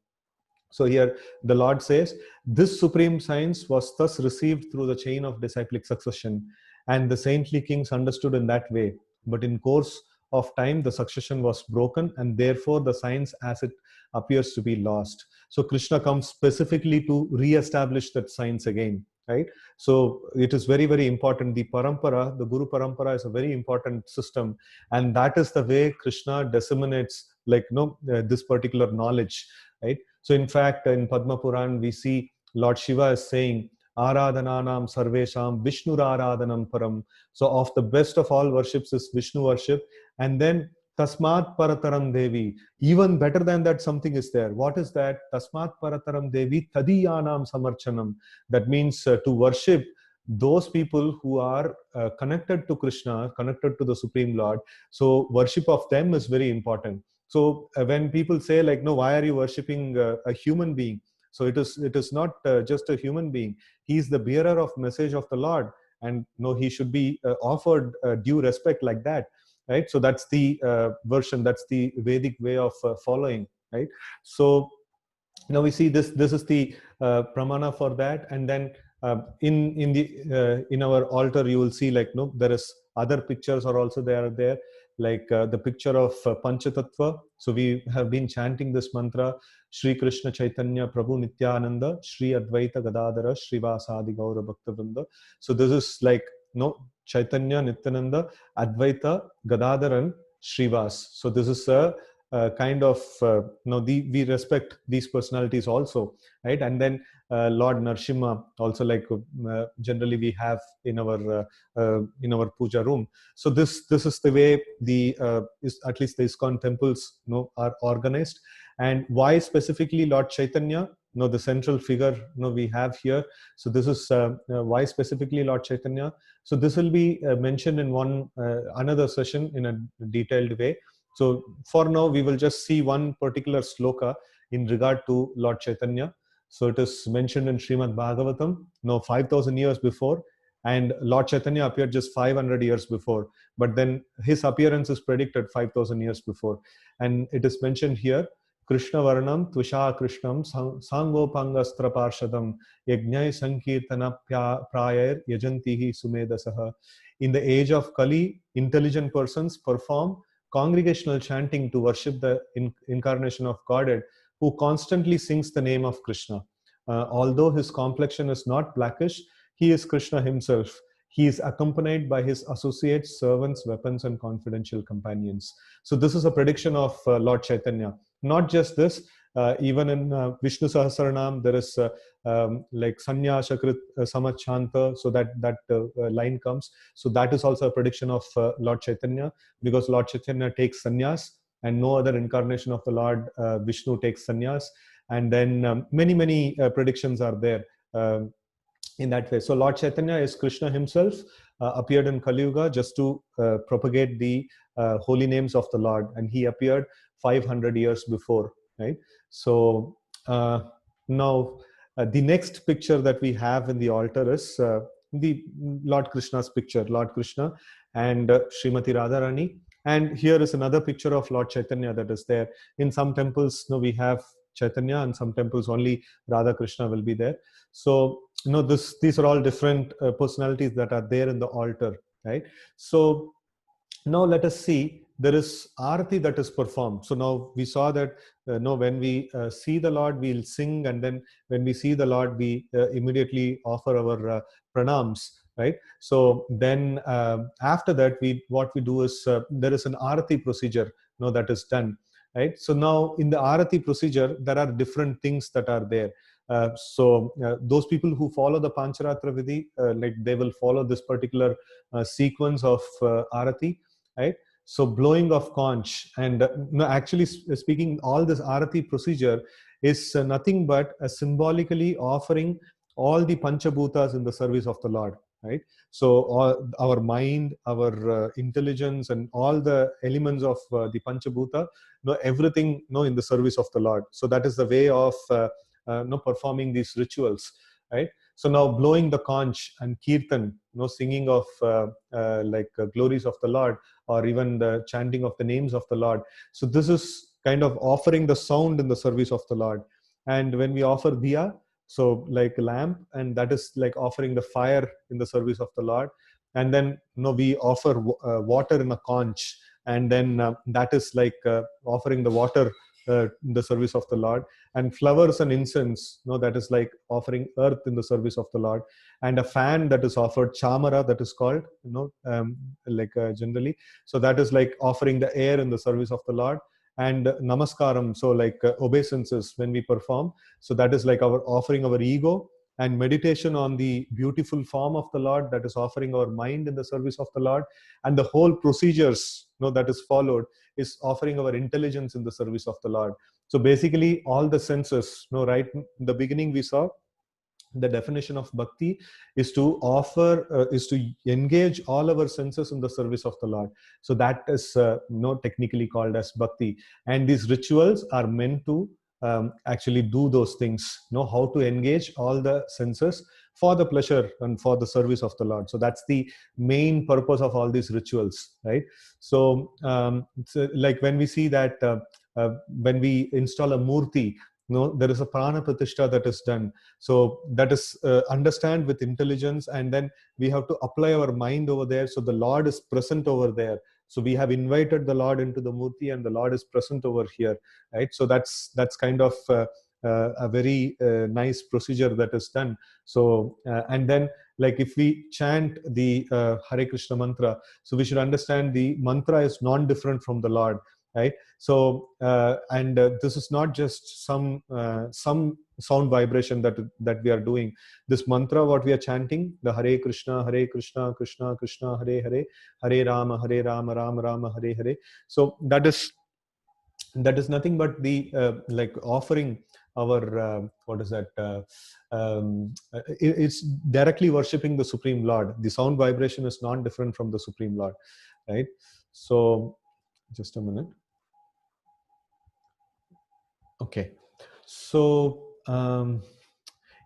So here the Lord says, this supreme science was thus received through the chain of disciplic succession, and the saintly kings understood in that way. But in course of time, the succession was broken, and therefore the science as it appears to be lost. So Krishna comes specifically to re-establish that science again, right? So it is very, very important. The parampara, the Guru parampara, is a very important system, and that is the way Krishna disseminates, like, this particular knowledge, right? So in fact, in Padma Puran, we see Lord Shiva is saying, Aradhananam sarvesham Vishnu aradhanam param. So of the best of all worships is Vishnu worship. And then Tasmat parataram devi. Even better than that, something is there. What is that? Tasmat parataram devi tadiyanam samarchanam. That means to worship those people who are connected to Krishna, connected to the Supreme Lord. So worship of them is very important. So when people say, like, no, why are you worshipping a human being? So it is not just a human being. He is the bearer of message of the Lord, and no, he should be offered due respect like that, right? So that's the version. That's the Vedic way of following, right? So now we see this. This is the pramana for that, and then in our altar you will see, like, no, there is other pictures are also there, like the picture of Panchatattva. So we have been chanting this mantra: Shri Krishna Chaitanya Prabhu Nityananda Shri Advaita Gadadhara Srivasadi Gaura Bhaktavrinda. So this is like, Chaitanya, Nityananda, Advaita, Gadadharan, Srivas. So this is a kind of we respect these personalities also, right? And then Lord Narsimha also, like generally we have in our puja room. So this is the way at least the ISKCON temples are organized. And why specifically Lord Chaitanya, the central figure we have here. So this is why specifically Lord Chaitanya. So this will be mentioned in another session in a detailed way. So for now, we will just see one particular sloka in regard to Lord Chaitanya. So it is mentioned in Srimad Bhagavatam, 5,000 years before, and Lord Chaitanya appeared just 500 years before. But then his appearance is predicted 5,000 years before. And it is mentioned here, Krishna Varnam Tvisha Krishnam Sangopangastra Parshadam Yajnai Sankirtana Prayar Yajantihi Sumedasaha. In the age of Kali, intelligent persons perform congregational chanting to worship the incarnation of Godhead, who constantly sings the name of Krishna. Although his complexion is not blackish, he is Krishna himself. He is accompanied by his associates, servants, weapons, and confidential companions. So this is a prediction of Lord Chaitanya. Not just this, even in Vishnu Sahasranam, there is like Sanyasakrit Samachanta, so that line comes. So that is also a prediction of Lord Chaitanya, because Lord Chaitanya takes sannyas, and no other incarnation of the Lord Vishnu takes sannyas. And then many predictions are there in that way. So Lord Chaitanya is Krishna himself, appeared in Kali Yuga just to propagate the holy names of the Lord, and he appeared 500 years before, right? So now the next picture that we have in the altar is the Lord Krishna's picture, Lord Krishna and Srimati Radharani. And here is another picture of Lord Chaitanya that is there. In some temples, we have Chaitanya, and some temples only Radha Krishna will be there. So these are all different personalities that are there in the altar, right? So now let us see, there is arati that is performed. So now we saw that when we see the Lord, we'll sing, and then when we see the Lord, we immediately offer our pranams, right? So then after that, what we do is there is an arati procedure, that is done, right? So now in the arati procedure, there are different things that are there. Those people who follow the Pancharatra Vidhi, like they will follow this particular sequence of arati, right? So blowing of conch, and no, actually speaking, all this arati procedure is nothing but symbolically offering all the panchabhutas in the service of the Lord, right? So all, our mind, our intelligence, and all the elements of the panchabhuta, everything, in the service of the Lord. So that is the way of performing these rituals, right? So now blowing the conch and kirtan, singing of glories of the Lord, or even the chanting of the names of the Lord. So this is kind of offering the sound in the service of the Lord. And when we offer diya, so like lamp, and that is like offering the fire in the service of the Lord. And then we offer water in a conch, and then that is like offering the water in the service of the Lord. And flowers and incense, that is like offering earth in the service of the Lord. And a fan that is offered, chamara, that is called, generally. So that is like offering the air in the service of the Lord. And namaskaram, so like obeisances when we perform. So that is like our offering our ego. And meditation on the beautiful form of the Lord, that is offering our mind in the service of the Lord. And the whole procedures, that is followed, is offering our intelligence in the service of the Lord. So basically, all the senses, right in the beginning we saw the definition of bhakti is to offer, is to engage all our senses in the service of the Lord. So that is technically called as bhakti. And these rituals are meant to actually do those things, how to engage all the senses for the pleasure and for the service of the Lord. So that's the main purpose of all these rituals, right? So, like when we see that when we install a murti, there is a prana pratishtha that is done. So that is understand with intelligence, and then we have to apply our mind over there. So the Lord is present over there. So we have invited the Lord into the murti, and the Lord is present over here, right? So that's kind of a very nice procedure that is done. So and then, like if we chant the Hare Krishna mantra, so we should understand the mantra is non-different from the Lord, right? So and this is not just some sound vibration that we are doing. This mantra what we are chanting, the Hare Krishna Krishna Krishna Hare Hare, Hare Rama Rama Rama Hare Hare. So that is nothing but the like offering our what is that it's directly worshipping the Supreme Lord. The sound vibration is not different from the Supreme Lord, right? So just a minute. Okay, so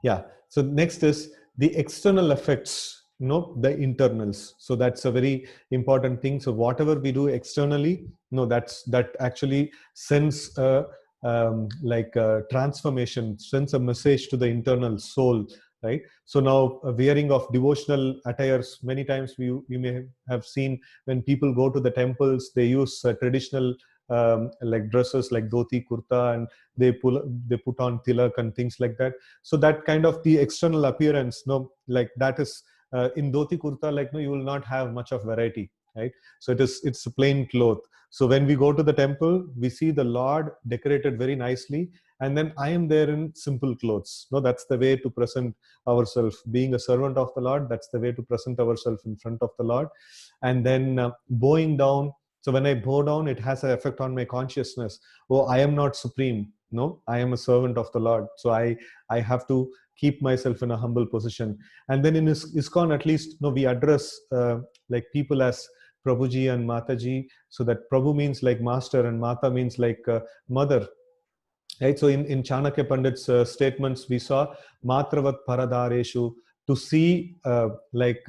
yeah, so next is the external effects, the internals. So that's a very important thing. So whatever we do externally, that actually sends a like a transformation, sends a message to the internal soul, right? So now wearing of devotional attires, many times you may have seen when people go to the temples, they use traditional like dresses like dhoti, kurta, and they put on tilak and things like that. So that kind of the external appearance, like that is in dhoti kurta, like you will not have much of variety, right? So it's a plain cloth. So when we go to the temple, we see the Lord decorated very nicely, and then I am there in simple clothes. That's the way to present ourselves. Being a servant of the Lord, that's the way to present ourselves in front of the Lord. And then bowing down. So when I bow down, it has an effect on my consciousness. Oh, I am not supreme. No, I am a servant of the Lord. So I have to keep myself in a humble position. And then in ISKCON, at least, we address like people as Prabhuji and Mataji. So that Prabhu means like master, and Mata means like mother. Right? So in Chanakya Pandit's statements, we saw Matravat Paradareshu, to see like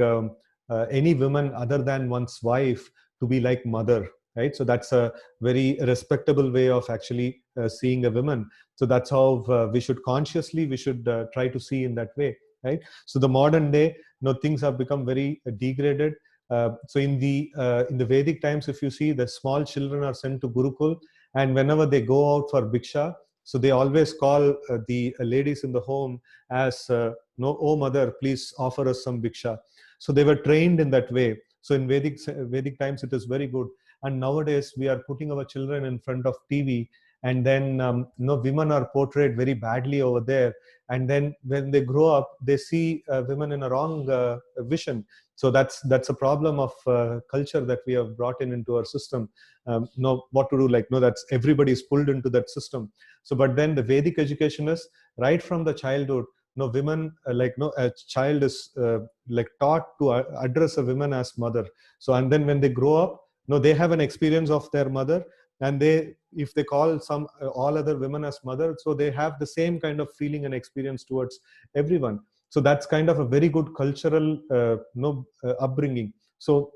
any woman other than one's wife to be like mother, right? So that's a very respectable way of actually seeing a woman. So that's how we should consciously, we should try to see in that way, right? So the modern day, things have become very degraded. So in the Vedic times, if you see, the small children are sent to Gurukul, and whenever they go out for bhiksha, so they always call the ladies in the home as, no, oh mother, please offer us some bhiksha. So they were trained in that way. So in Vedic times, it is very good. And nowadays, we are putting our children in front of TV, and then women are portrayed very badly over there. And then when they grow up, they see women in a wrong vision. So that's a problem of culture that we have brought into our system. Know what to do, like, no, that's everybody is pulled into that system. So but then the Vedic education is right from the childhood. No, women a child is like taught to address a woman as mother. So and then when they grow up, no, they have an experience of their mother, and they, if they call some all other women as mother, so they have the same kind of feeling and experience towards everyone. So that's kind of a very good cultural upbringing. So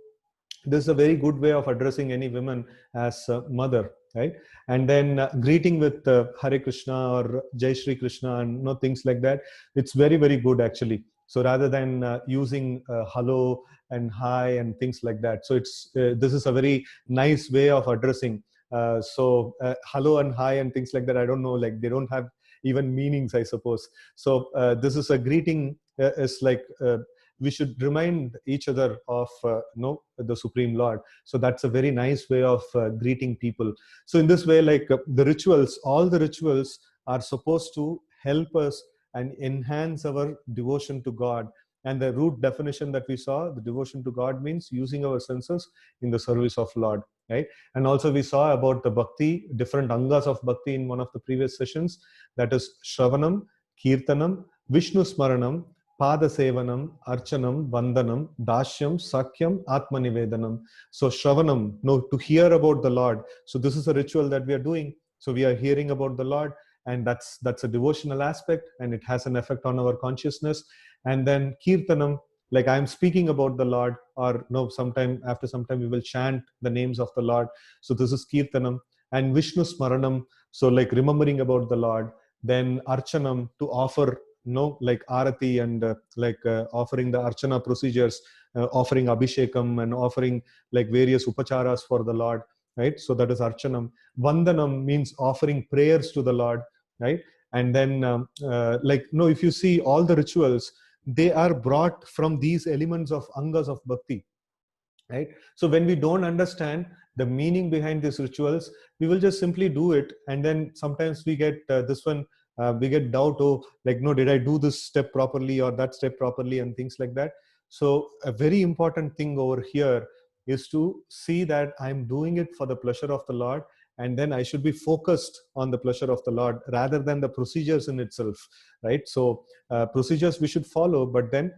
this is a very good way of addressing any women as mother, right? And then greeting with Hare Krishna or Jai Shri Krishna and things like that, it's very, very good actually. So rather than using hello and hi and things like that, so it's this is a very nice way of addressing. Hello and hi and things like that, I don't know, like they don't have even meanings, I suppose. So this is a greeting, is like we should remind each other of the Supreme Lord. So that's a very nice way of greeting people. So in this way, like the rituals, all the rituals are supposed to help us and enhance our devotion to God. And the root definition that we saw, the devotion to God means using our senses in the service of Lord, right? And also we saw about the bhakti, different angas of bhakti in one of the previous sessions. That is Shravanam, Kirtanam, Vishnu Smaranam, Pada Sevanam, Archanam, Vandanam, Dashyam, Sakyam, Atmanivedanam. So Shravanam, to hear about the Lord. So this is a ritual that we are doing. So we are hearing about the Lord, and that's a devotional aspect, and it has an effect on our consciousness. And then Kirtanam, like I'm speaking about the Lord, or after some time we will chant the names of the Lord. So this is Kirtanam. And Vishnu Smaranam, so like remembering about the Lord. Then Archanam, to offer like arati and offering the archana procedures, offering abhishekam and offering like various upacharas for the Lord, right? So that is archanam. Vandanam means offering prayers to the Lord, right? And then if you see all the rituals, they are brought from these elements of angas of bhakti, right? So when we don't understand the meaning behind these rituals, we will just simply do it, and then sometimes we get we get doubt, oh, like, no, did I do this step properly or that step properly, and things like that. So a very important thing over here is to see that I'm doing it for the pleasure of the Lord, and then I should be focused on the pleasure of the Lord rather than the procedures in itself, right? So procedures we should follow, but then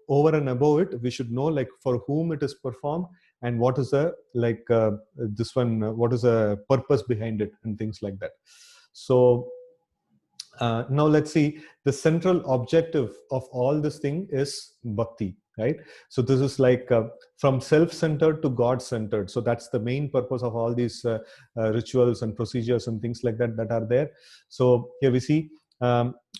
over and above it, we should know like for whom it is performed, and what is the what is the purpose behind it, and things like that. So now let's see, the central objective of all this thing is bhakti, right? So this is like from self-centered to God-centered. So that's the main purpose of all these rituals and procedures and things like that are there. So here we see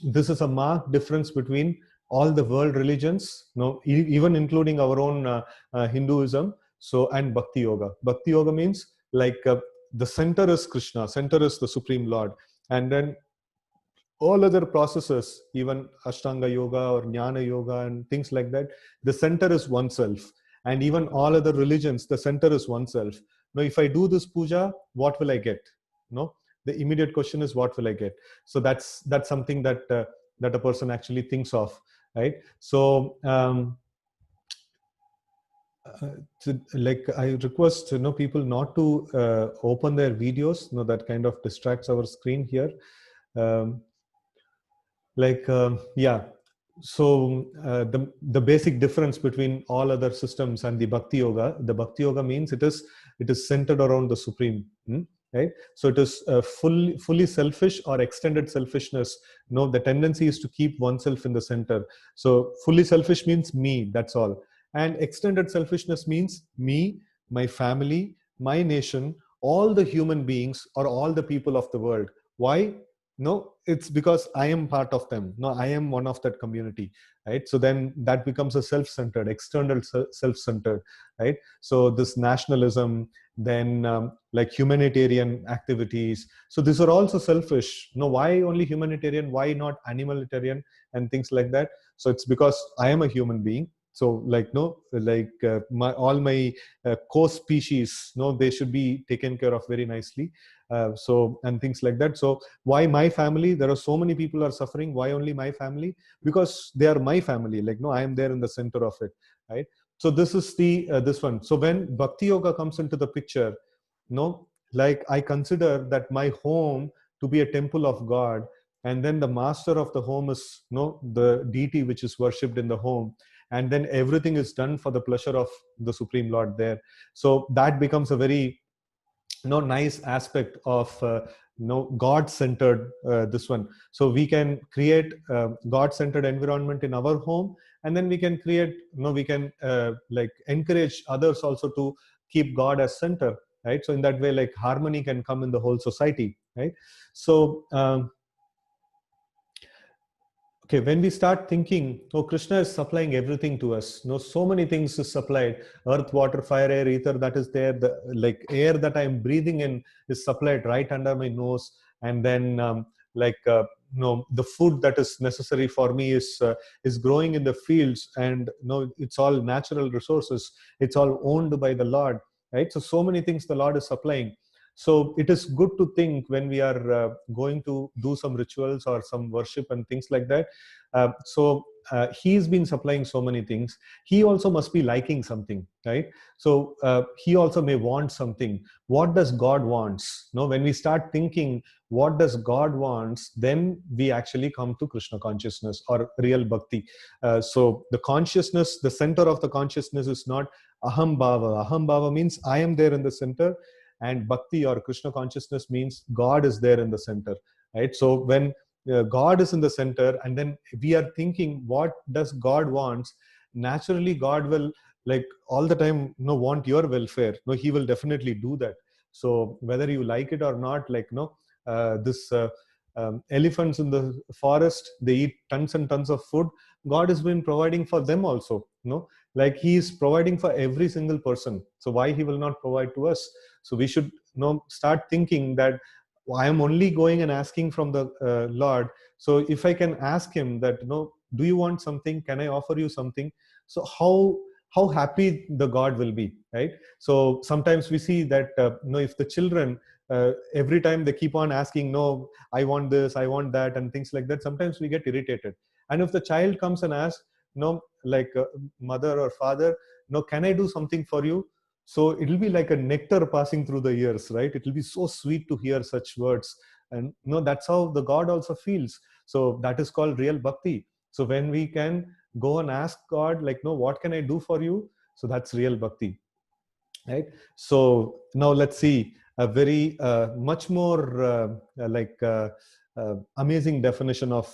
this is a marked difference between all the world religions, even including our own Hinduism, so, and Bhakti Yoga. Bhakti Yoga means like the center is Krishna, center is the Supreme Lord, and then all other processes, even Ashtanga Yoga or Jnana Yoga and things like that, the center is oneself. And even all other religions, the center is oneself. Now, if I do this puja, what will I get? The immediate question is, what will I get? So that's something that that a person actually thinks of, right? So I request people not to open their videos. That kind of distracts our screen here. Yeah, so the basic difference between all other systems and the Bhakti Yoga means it is centered around the Supreme, right? So it is fully selfish or extended selfishness. The tendency is to keep oneself in the center. So fully selfish means me, that's all. And extended selfishness means me, my family, my nation, all the human beings, or all the people of the world. Why? No, it's because I am part of them. I am one of that community, right? So then that becomes a self-centered, external self-centered, right? So this nationalism, then like humanitarian activities, so these are also selfish. Why only humanitarian? Why not animalitarian and things like that? So it's because I am a human being, So like no, like all my co-species, no, they should be taken care of very nicely. So and things like that. So why my family? There are so many people are suffering. Why only my family? Because they are my family. Like no, I am there in the center of it, right? So this is the this one. So when Bhakti Yoga comes into the picture, no, like I consider that my home to be a temple of God, and then the master of the home is no, the deity which is worshipped in the home, and then everything is done for the pleasure of the Supreme Lord there. So that becomes a very nice aspect of God-centered this one. So we can create God-centered environment in our home, and then we can create we can like encourage others also to keep God as center, right? So in that way, like harmony can come in the whole society, right? So okay, when we start thinking, oh, Krishna is supplying everything to us. So many things is supplied: earth, water, fire, air, ether. That is there. The like air that I am breathing in is supplied right under my nose, and then like the food that is necessary for me is growing in the fields, and it's all natural resources. It's all owned by the Lord, right? So many things the Lord is supplying. So it is good to think when we are going to do some rituals or some worship and things like that. He's been supplying so many things. He also must be liking something, right? So he also may want something. What does God wants? When we start thinking what does God wants, then we actually come to Krishna consciousness or real bhakti. So the consciousness, the center of the consciousness is not aham bhava. Aham bhava means I am there in the center, and bhakti or Krishna consciousness means God is there in the center, right? So when God is in the center, and then we are thinking what does God wants, naturally God will like all the time want your welfare. He will definitely do that. So whether you like it or not, like this elephants in the forest, they eat tons and tons of food. God has been providing for them also, like he is providing for every single person. So why he will not provide to us? So we should start thinking that I am only going and asking from the Lord. So if I can ask him that, do you want something? Can I offer you something? So how happy the God will be, right? So sometimes we see that if the children every time they keep on asking, no, I want this, I want that, and things like that, sometimes we get irritated. And if the child comes and asks, like mother or father, can I do something for you? So it will be like a nectar passing through the ears, right? It will be so sweet to hear such words. And that's how the God also feels. So that is called real bhakti. So when we can go and ask God, like, no, what can I do for you? So that's real bhakti, right? So now let's see a very much more amazing definition of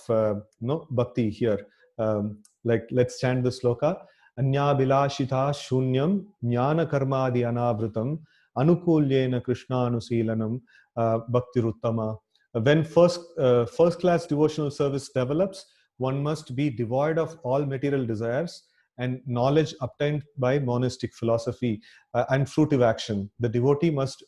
bhakti here. Like let's chant the sloka. Anya bilashita shunyam jnana karmadi anavritam anukulyena krishna anusilanam bhakti ruttama. When first class devotional service develops, one must be devoid of all material desires and knowledge obtained by monastic philosophy and fruitive action. The devotee must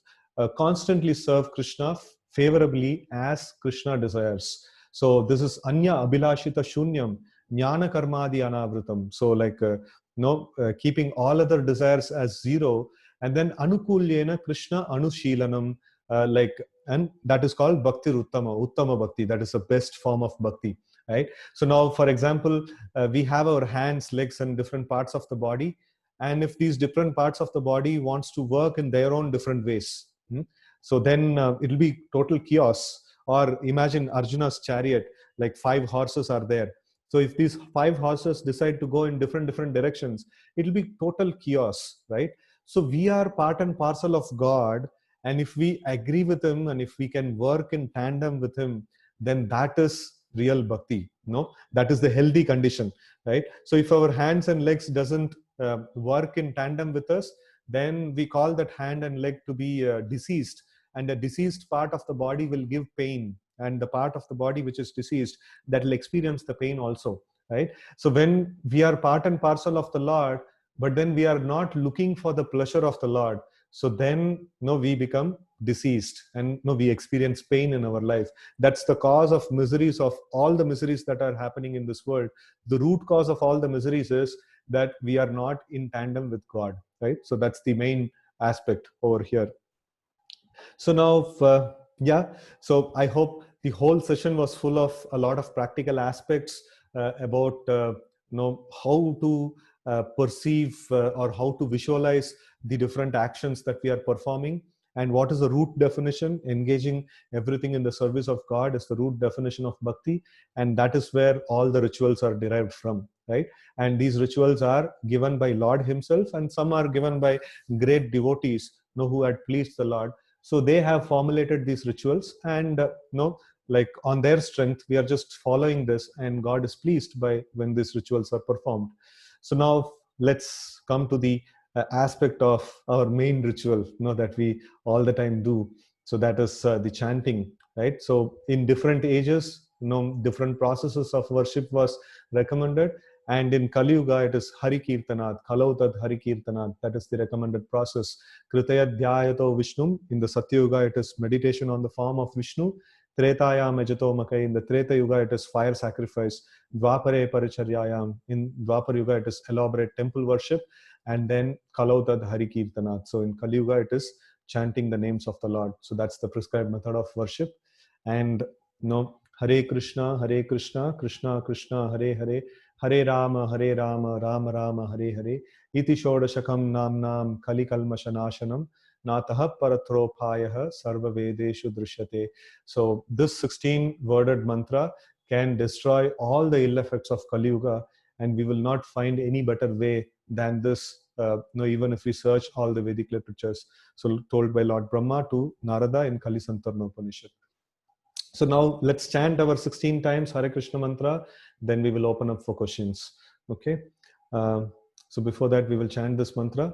constantly serve Krishna favorably as Krishna desires. So this is Anya Abhilashita Shunyam Jnana Karmadi Anavritam. So like keeping all other desires as zero, and then Anukulyena Krishna Anushilanam, and that is called Bhakti Uttama Bhakti. That is the best form of Bhakti, right? So now, for example, we have our hands, legs, and different parts of the body. And if these different parts of the body wants to work in their own different ways, so then it will be total chaos. Or imagine Arjuna's chariot, like 5 horses are there. So if these 5 horses decide to go in different directions, it will be total chaos, right? So we are part and parcel of God, and if we agree with him and if we can work in tandem with him, then that is real bhakti. That is the healthy condition, right? So if our hands and legs doesn't work in tandem with us, then we call that hand and leg to be diseased, and the diseased part of the body will give pain, and the part of the body which is diseased, that will experience the pain also, right? So when we are part and parcel of the Lord, but then we are not looking for the pleasure of the Lord, so then we become diseased, and we experience pain in our life. That's the cause of miseries, of all the miseries that are happening in this world. The root cause of all the miseries is that we are not in tandem with God, right? So that's the main aspect over here. So now, yeah, so I hope the whole session was full of a lot of practical aspects about how to perceive or how to visualize the different actions that we are performing. And what is the root definition? Engaging everything in the service of God is the root definition of bhakti, and that is where all the rituals are derived from, right? And these rituals are given by Lord Himself, and some are given by great devotees, who had pleased the Lord. So they have formulated these rituals, and like on their strength, we are just following this, and God is pleased by when these rituals are performed. So now let's come to the aspect of our main ritual, that we all the time do. So that is the chanting, right? So in different ages, different processes of worship was recommended. And in Kali Yuga, it is Hari Kirtanat, Kalautad Hari Kirtanat. That is the recommended process. Kritaya Dhyayato Vishnum. In the Satya Yuga, it is meditation on the form of Vishnu. Tretayam Ejato Makai. In the Treta Yuga, it is fire sacrifice. Dwapare Paricharyayam. In Dwapar Yuga, it is elaborate temple worship. And then Kalautad Hari Kirtanat. So in Kali Yuga, it is chanting the names of the Lord. So that's the prescribed method of worship. And Hare Krishna, Krishna Krishna, Hare Hare, Hare Rama, Rama Rama, Hare Hare. Iti Shodashakam Namnam Kali Kalmashanashanam Natah Paratropayah Sarva Vedeshu Drishyate. So this 16-worded mantra can destroy all the ill effects of Kali Yuga, and we will not find any better way than this, even if we search all the Vedic literatures. So told by Lord Brahma to Narada in Kali Santarna Upanishad. So now let's chant our 16 times Hare Krishna mantra, then we will open up for questions. Okay. So before that, we will chant this mantra.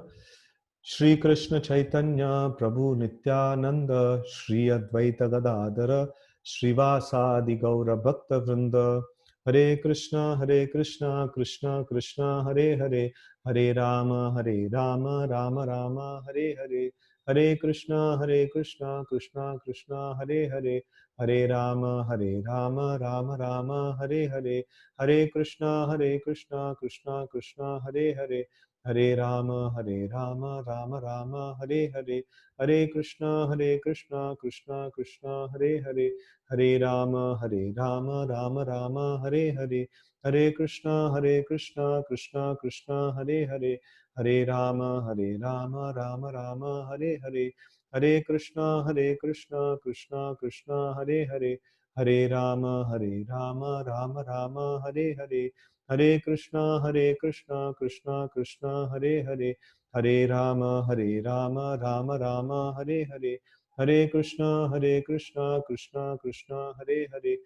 Shri Krishna Chaitanya Prabhu Nityananda Shri Advaita Gadadhara Shrivasadi Gaura Bhakta Vrinda Hare Krishna Krishna Krishna Hare Hare Hare Rama Rama Rama Hare Hare Hare Krishna Krishna Krishna Hare Hare Hare Rama Rama Rama Hare Hare Hare Krishna Krishna Krishna Hare Hare Hare Rama Rama Rama Hare Hare Hare Krishna Krishna Krishna Hare Hare Hare Rama Rama Rama Hare Hare Hare Krishna Krishna Krishna Hare Hare Hare Rama Rama Rama Hare Hare Hare Krishna Krishna Krishna Hare Hare Hare Rama Rama Rama Hare Hare Hare Krishna Krishna Krishna Hare Hare Hare Rama Rama Rama Hare Hare Hare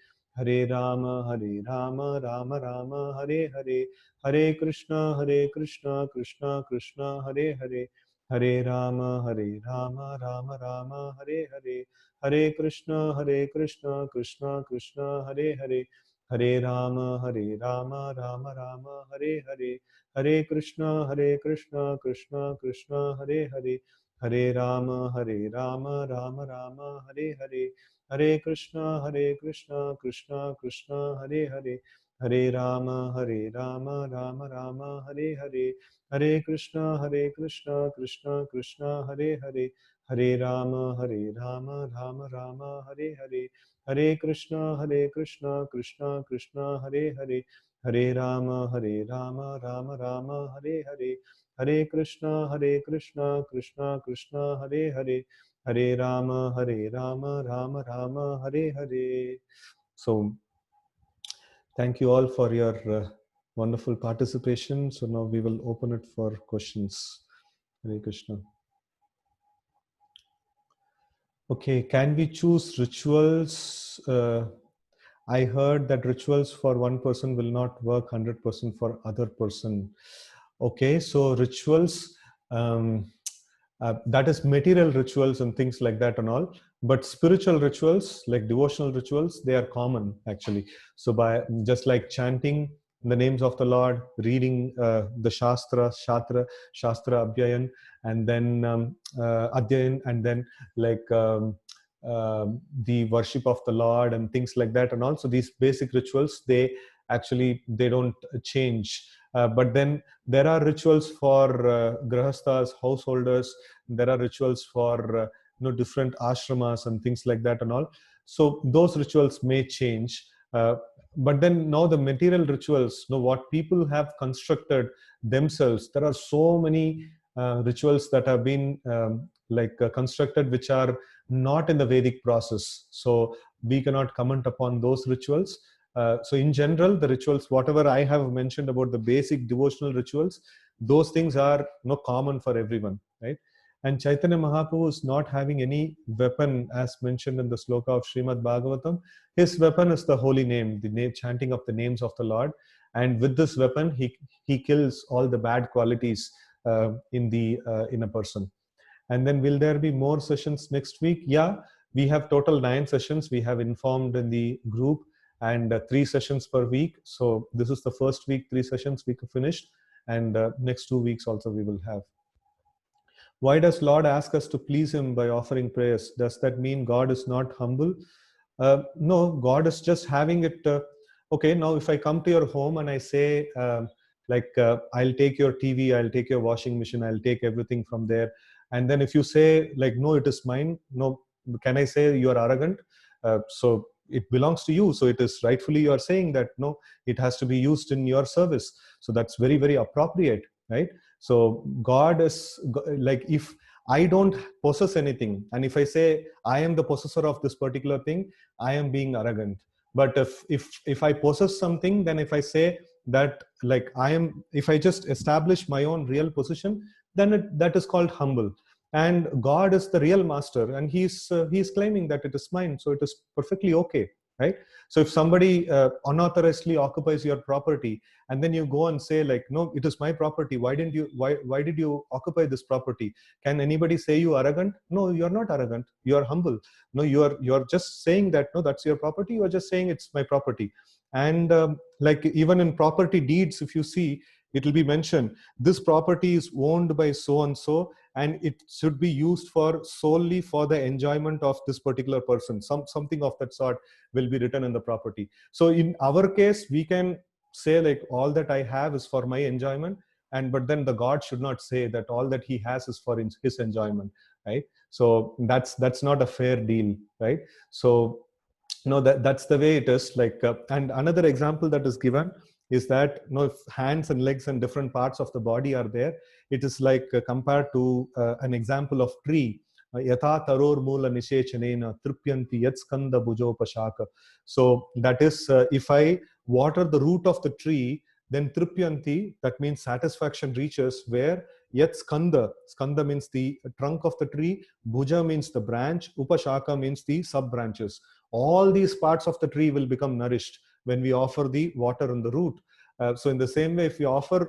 Krishna Krishna Krishna Hare Hare Hare Rama Rama Rama Hare Hare Hare Krishna Krishna Krishna Hare Hare Hare Rama Rama Rama Hare Hare Hare Krishna Krishna Krishna Hare Hare Hare Rama Rama Rama Hare Hare Hare Krishna Krishna Krishna Hare Hare Hare Rama Rama Rama Hare Hare Hare Krishna Krishna Krishna Hare Hare Hare Rama Rama Rama Hare Hare Hare Krishna Krishna Krishna Hare Hare Hare Rama Rama Hare Hare Hare Krishna Krishna Krishna Hare Hare Hare Rama Rama Rama Hare Hare Hare Krishna Krishna Krishna Hare Hare Hare Rama Rama Rama Hare Hare. So thank you all for your wonderful participation. So now we will open it for questions. Hare Krishna. Okay, can we choose rituals? I heard that rituals for one person will not work 100% for other person. Okay, so rituals, that is material rituals and things like that and all. But spiritual rituals, like devotional rituals, they are common actually. So by just like chanting the names of the Lord, reading the Shastra Abhyayan, and then Adhyayan, and then like the worship of the Lord and things like that. And also these basic rituals, they actually they don't change. But then there are rituals for grahasthas, householders. There are rituals for different ashramas and things like that and all. So those rituals may change. But then now the material rituals, what people have constructed themselves, there are so many rituals that have been constructed which are not in the Vedic process. So we cannot comment upon those rituals. So in general, the rituals, whatever I have mentioned about the basic devotional rituals, those things are common for everyone, right? And Chaitanya Mahaprabhu is not having any weapon as mentioned in the sloka of Srimad Bhagavatam. His weapon is the holy name, the name, chanting of the names of the Lord. And with this weapon, he kills all the bad qualities in a person. And then will there be more sessions next week? Yeah, we have total 9 sessions. We have informed in the group, and 3 sessions per week. So this is the first week, 3 sessions we finished, and next 2 weeks also we will have. Why does Lord ask us to please him by offering prayers? Does that mean God is not humble? No, God is just having it. Okay, now if I come to your home and I say, I'll take your TV, I'll take your washing machine, I'll take everything from there. And then if you say, no, it is mine, no, can I say you are arrogant? So it belongs to you. So it is rightfully you are saying that, no, it has to be used in your service. So that's very, very appropriate, right? So God is if I don't possess anything, and if I say I am the possessor of this particular thing, I am being arrogant. But if I possess something, then if I say that if I just establish my own real position, then that is called humble. And God is the real master, and he's claiming that it is mine, so it is perfectly okay, right? So if somebody unauthorizedly occupies your property, and then you go and say no, it is my property, why did you occupy this property? Can anybody say you arrogant? No, you're not arrogant, you're humble. No, you're just saying that, no, that's your property, you're just saying it's my property. And even in property deeds, if you see, it will be mentioned, this property is owned by so and so, and it should be used solely for the enjoyment of this particular person. Something of that sort will be written in the property. So in our case, we can say all that I have is for my enjoyment, but then the God should not say that all that he has is for his enjoyment, right? So that's not a fair deal, right? So no, that's the way it is. And another example that is given is that if hands and legs and different parts of the body are there, it is compared to an example of tree. Yatha taror mula nishechanena tripyanti yat skanda bhujopashaka. So that is, if I water the root of the tree, then tripyanti, that means satisfaction reaches, where yat skanda means the trunk of the tree, bhuja means the branch, upashaka means the sub branches. All these parts of the tree will become nourished when we offer the water in the root. So in the same way, if we offer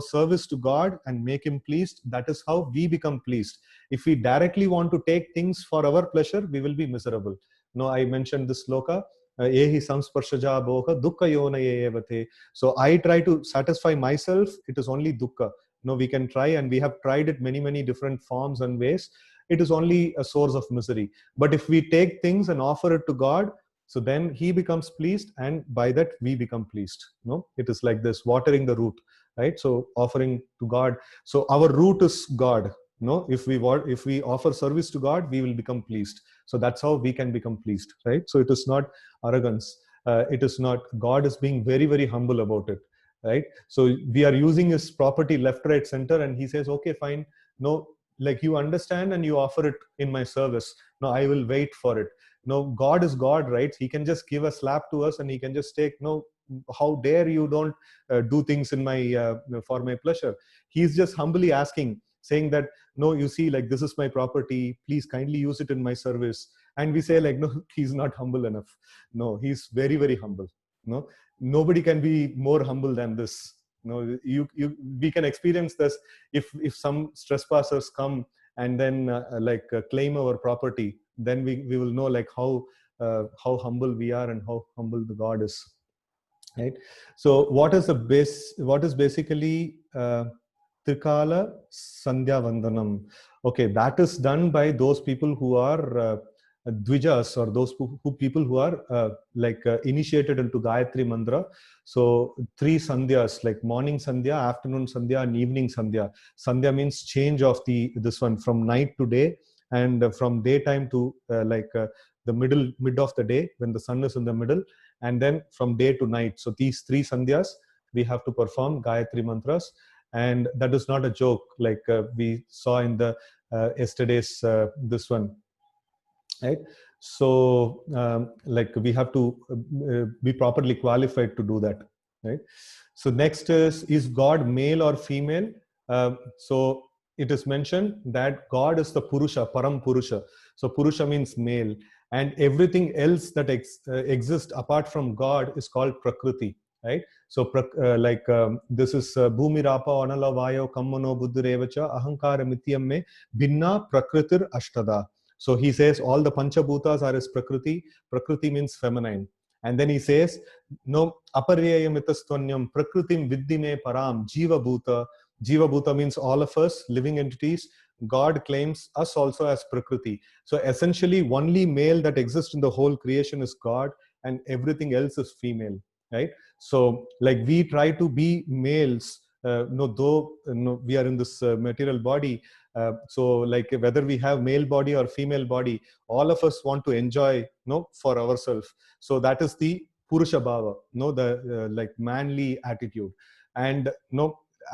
service to God and make him pleased, that is how we become pleased. If we directly want to take things for our pleasure, we will be miserable. I mentioned this sloka, ehi samsparshaja bhoga dukkha yonaye evate. So I try to satisfy myself, it is only dukkha. We can try, and we have tried it many different forms and ways. It is only a source of misery. But if we take things and offer it to God, so then he becomes pleased, and by that we become pleased. It is like this, watering the root, right? So offering to God. So our root is God. If we offer service to God, we will become pleased. So that's how we can become pleased, right? So it is not arrogance. It is not. God is being very, very humble about it, right? So we are using his property left, right, center, and he says, okay, fine. No, you understand and you offer it in my service. No, I will wait for it. No, God is God, right? He can just give a slap to us, and he can just take, no, how dare you don't do things in my for my pleasure. He's just humbly asking, saying that, no, you see, this is my property, please kindly use it in my service. And we say no, he's not humble enough. No, he's very, very humble. No, nobody can be more humble than this. We can experience this if some trespassers come and then claim our property, then we will know how humble we are and how humble the God is, right? So what is basically Trikala Sandhya Vandanam? Okay, that is done by those people who are Dvijas, or those who people who are initiated into Gayatri Mantra. So 3 Sandhyas, like morning Sandhya, afternoon Sandhya, and evening Sandhya. Sandhya means change of this one from night to day, and from daytime to the mid of the day when the sun is in the middle, and then from day to night. So these 3 Sandhyas we have to perform Gayatri Mantras, and that is not a joke, like we saw in the yesterday's this one, right? So we have to be properly qualified to do that, right? So next is God male or female? So it is mentioned that God is the Purusha, Param Purusha. So Purusha means male, and everything else that exists apart from God is called Prakriti, right? So this is Bhumi Rapa Anala Vayo Kammano Buddhirevacha Ahankara Mityam Me Binna Prakritir Ashtada. So he says all the Panchabhutas are his Prakriti. Prakriti means feminine. And then he says, no, aparyayamitastvanyam prakritim viddime param jiva bhuta. Jiva bhuta means all of us, living entities. God claims us also as Prakriti. So essentially, only male that exists in the whole creation is God, and everything else is female, right? So like we try to be males, though we are in this material body. So like whether we have male body or female body, all of us want to enjoy for ourselves. So that is the Purusha Bhava, the like manly attitude. And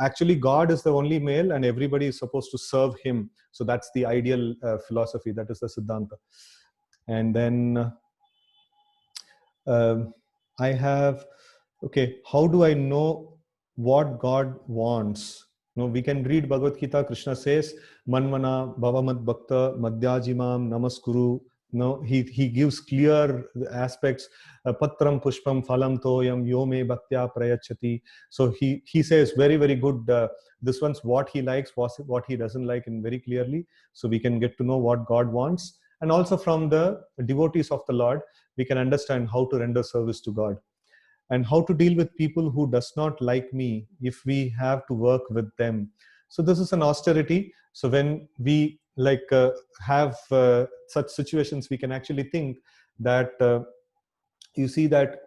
actually God is the only male and everybody is supposed to serve him. So that's the ideal philosophy. That is the Siddhanta. And then I have, okay, how do I know what God wants? We can read Bhagavad Gita. Krishna says, Manmana Bhavamad Bhakta Madhyajimam Namaskuru. He gives clear aspects. Patram Pushpam Phalam Toyam Yome Bhaktya Prayachati. So he says very, very good. This one's what he likes, what he doesn't like, and very clearly. So we can get to know what God wants. And also from the devotees of the Lord, we can understand how to render service to God and how to deal with people who does not like me if we have to work with them. So this is an austerity. So when we have such situations, we can actually think that you see that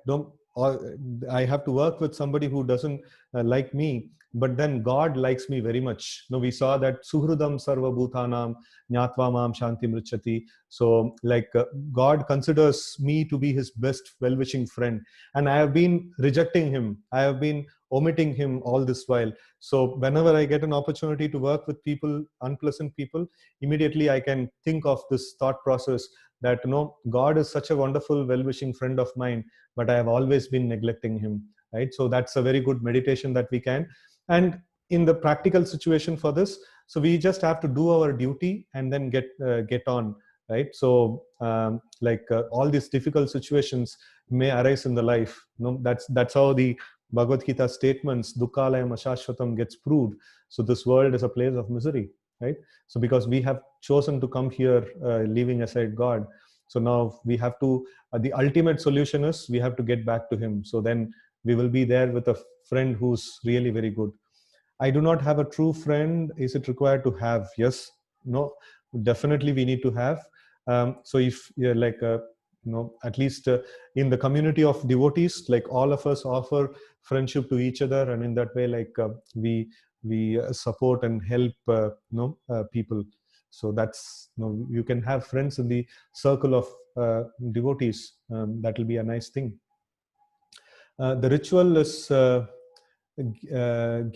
I have to work with somebody who doesn't like me, but then God likes me very much. We saw that Suhrudam Sarva Bhutanam Nyatva Mam Shanti Mrichati. So God considers me to be his best well-wishing friend. And I have been rejecting him. I have been omitting him all this while. So whenever I get an opportunity to work with people, unpleasant people, immediately I can think of this thought process that God is such a wonderful well-wishing friend of mine, but I have always been neglecting him, right? So that's a very good meditation that we can. And in the practical situation for this, so we just have to do our duty and then get on, right? So all these difficult situations may arise in the life. That's how the Bhagavad Gita statements Dukkhalayam Ashashvatam gets proved. So this world is a place of misery, right? So because we have chosen to come here leaving aside God, so now we have to the ultimate solution is we have to get back to him. So then we will be there with a friend who's really very good. I do not have a true friend. Is it required to have? Yes. No, definitely we need to have. So if you're at least in the community of devotees, like all of us offer friendship to each other, and in that way we support and help people. So that's you can have friends in the circle of devotees. That will be a nice thing. The ritual is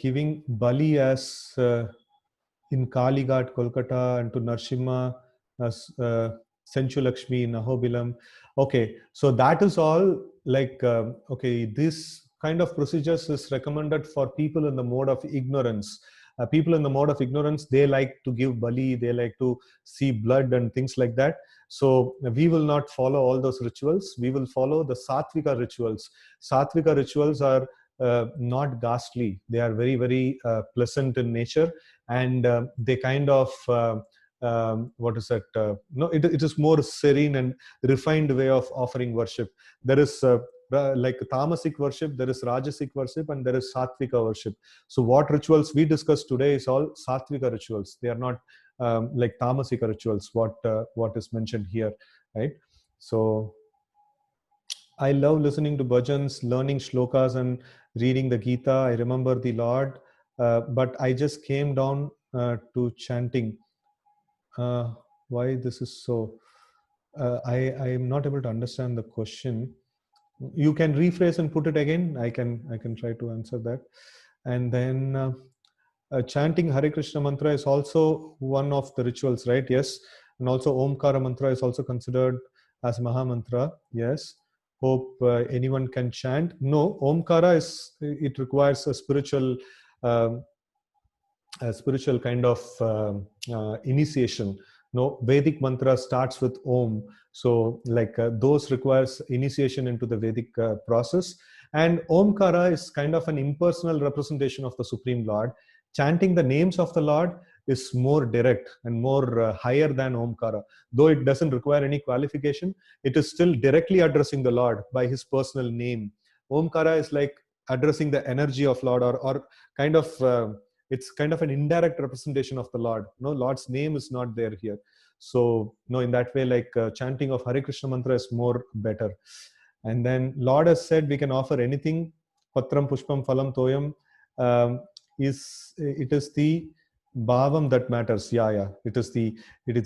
giving Bali as in Kalighat, Kolkata, and to Narsimha, Senchu Lakshmi, Nahobilam. Okay, so that is all okay, this kind of procedures is recommended for people in the mode of ignorance. People in the mode of ignorance, they like to give Bali, they like to see blood and things like that. So we will not follow all those rituals. We will follow the Satvika rituals. Satvika rituals are not ghastly. They are very, very pleasant in nature, and they kind of what is that? It is more serene and refined way of offering worship. There is like tamasic worship, there is rajasic worship, and there is satvika worship. So what rituals we discuss today is all satvika rituals. They are not like tamasika rituals, what is mentioned here, right? So I love listening to bhajans, learning shlokas, and reading the Gita. I remember the Lord, but I just came down to chanting. Uh, why this is so? I am not able to understand the question. You can rephrase and put it again. I can try to answer that. And then chanting Hare Krishna mantra is also one of the rituals, right? Yes. And also Omkara mantra is also considered as Maha mantra. Yes. Hope anyone can chant. No, Omkara it requires um, a spiritual kind of initiation. No, Vedic mantra starts with Om. So like those requires initiation into the Vedic process. And Omkara is kind of an impersonal representation of the Supreme Lord. Chanting the names of the Lord is more direct and more higher than Omkara. Though it doesn't require any qualification, it is still directly addressing the Lord by his personal name. Omkara is like addressing the energy of Lord, or kind of it's kind of an indirect representation of the Lord. No, Lord's name is not there here. So no, in that way, like chanting of Hare Krishna mantra is more better. And then Lord has said we can offer anything. Patram pushpam phalam toyam. It is the bhavam that matters. Yeah, it is the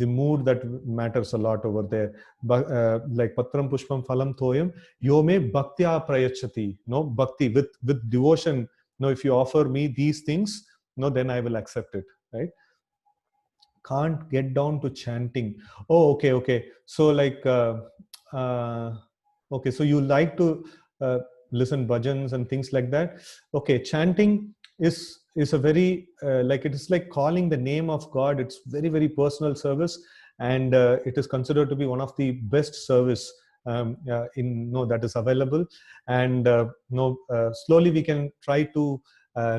mood that matters a lot over there. But like patram pushpam phalam toyam yome bhaktya prayachati. No, bhakti with devotion. No, if you offer me these things, no, then I will accept it, right? Can't get down to chanting. Oh, okay. So like okay, so you like to listen bhajans and things like that. Okay, chanting is a very like, it is like calling the name of God. It's very, very personal service, and it is considered to be one of the best service in no that is available. And no slowly we can try to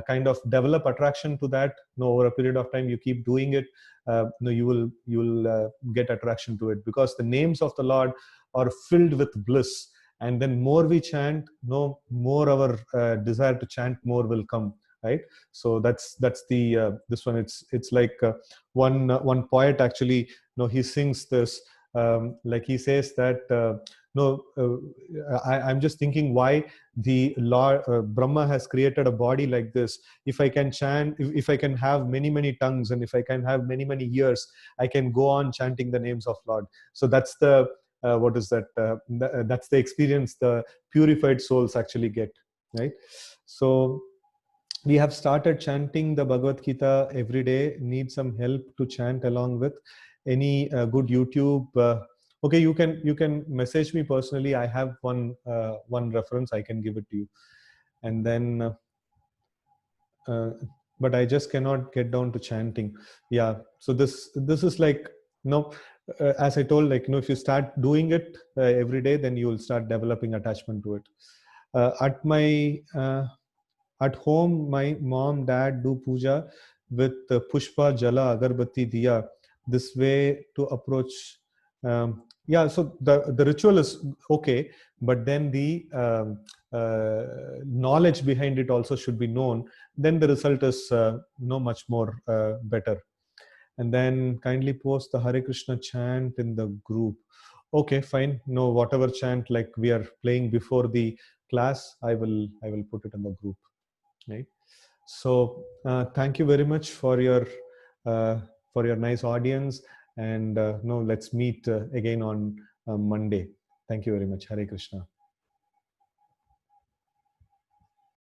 kind of develop attraction to that. No, over a period of time you keep doing it, no, you will get attraction to it, because the names of the Lord are filled with bliss. And then more we chant, no more our desire to chant more will come, right? So that's the this one. It's like one poet actually, no, he sings this, like he says that no I'm just thinking why the Lord Brahma has created a body like this. If I can chant, if I can have many tongues, and if I can have many ears, I can go on chanting the names of Lord. So that's the what is that that's the experience the purified souls actually get, right? So we have started chanting the Bhagavad Gita every day. Need some help to chant along with? Any good YouTube? Okay, you can message me personally. I have one reference. I can give it to you. And then uh, but I just cannot get down to chanting. Yeah. So this is like, no, as I told, like, if you start doing it every day, then you will start developing attachment to it. At home, my mom, dad do puja with pushpa, jala, agarbatti, diya. This way to approach. Yeah, so the ritual is okay, but then the knowledge behind it also should be known. Then the result is no much more better. And then kindly post the Hare Krishna chant in the group. Okay, fine. No, whatever chant like we are playing before the class, I will put it in the group, right? So thank you very much uh, for your nice audience, and no, let's meet again on Monday. Thank you very much. Hare Krishna.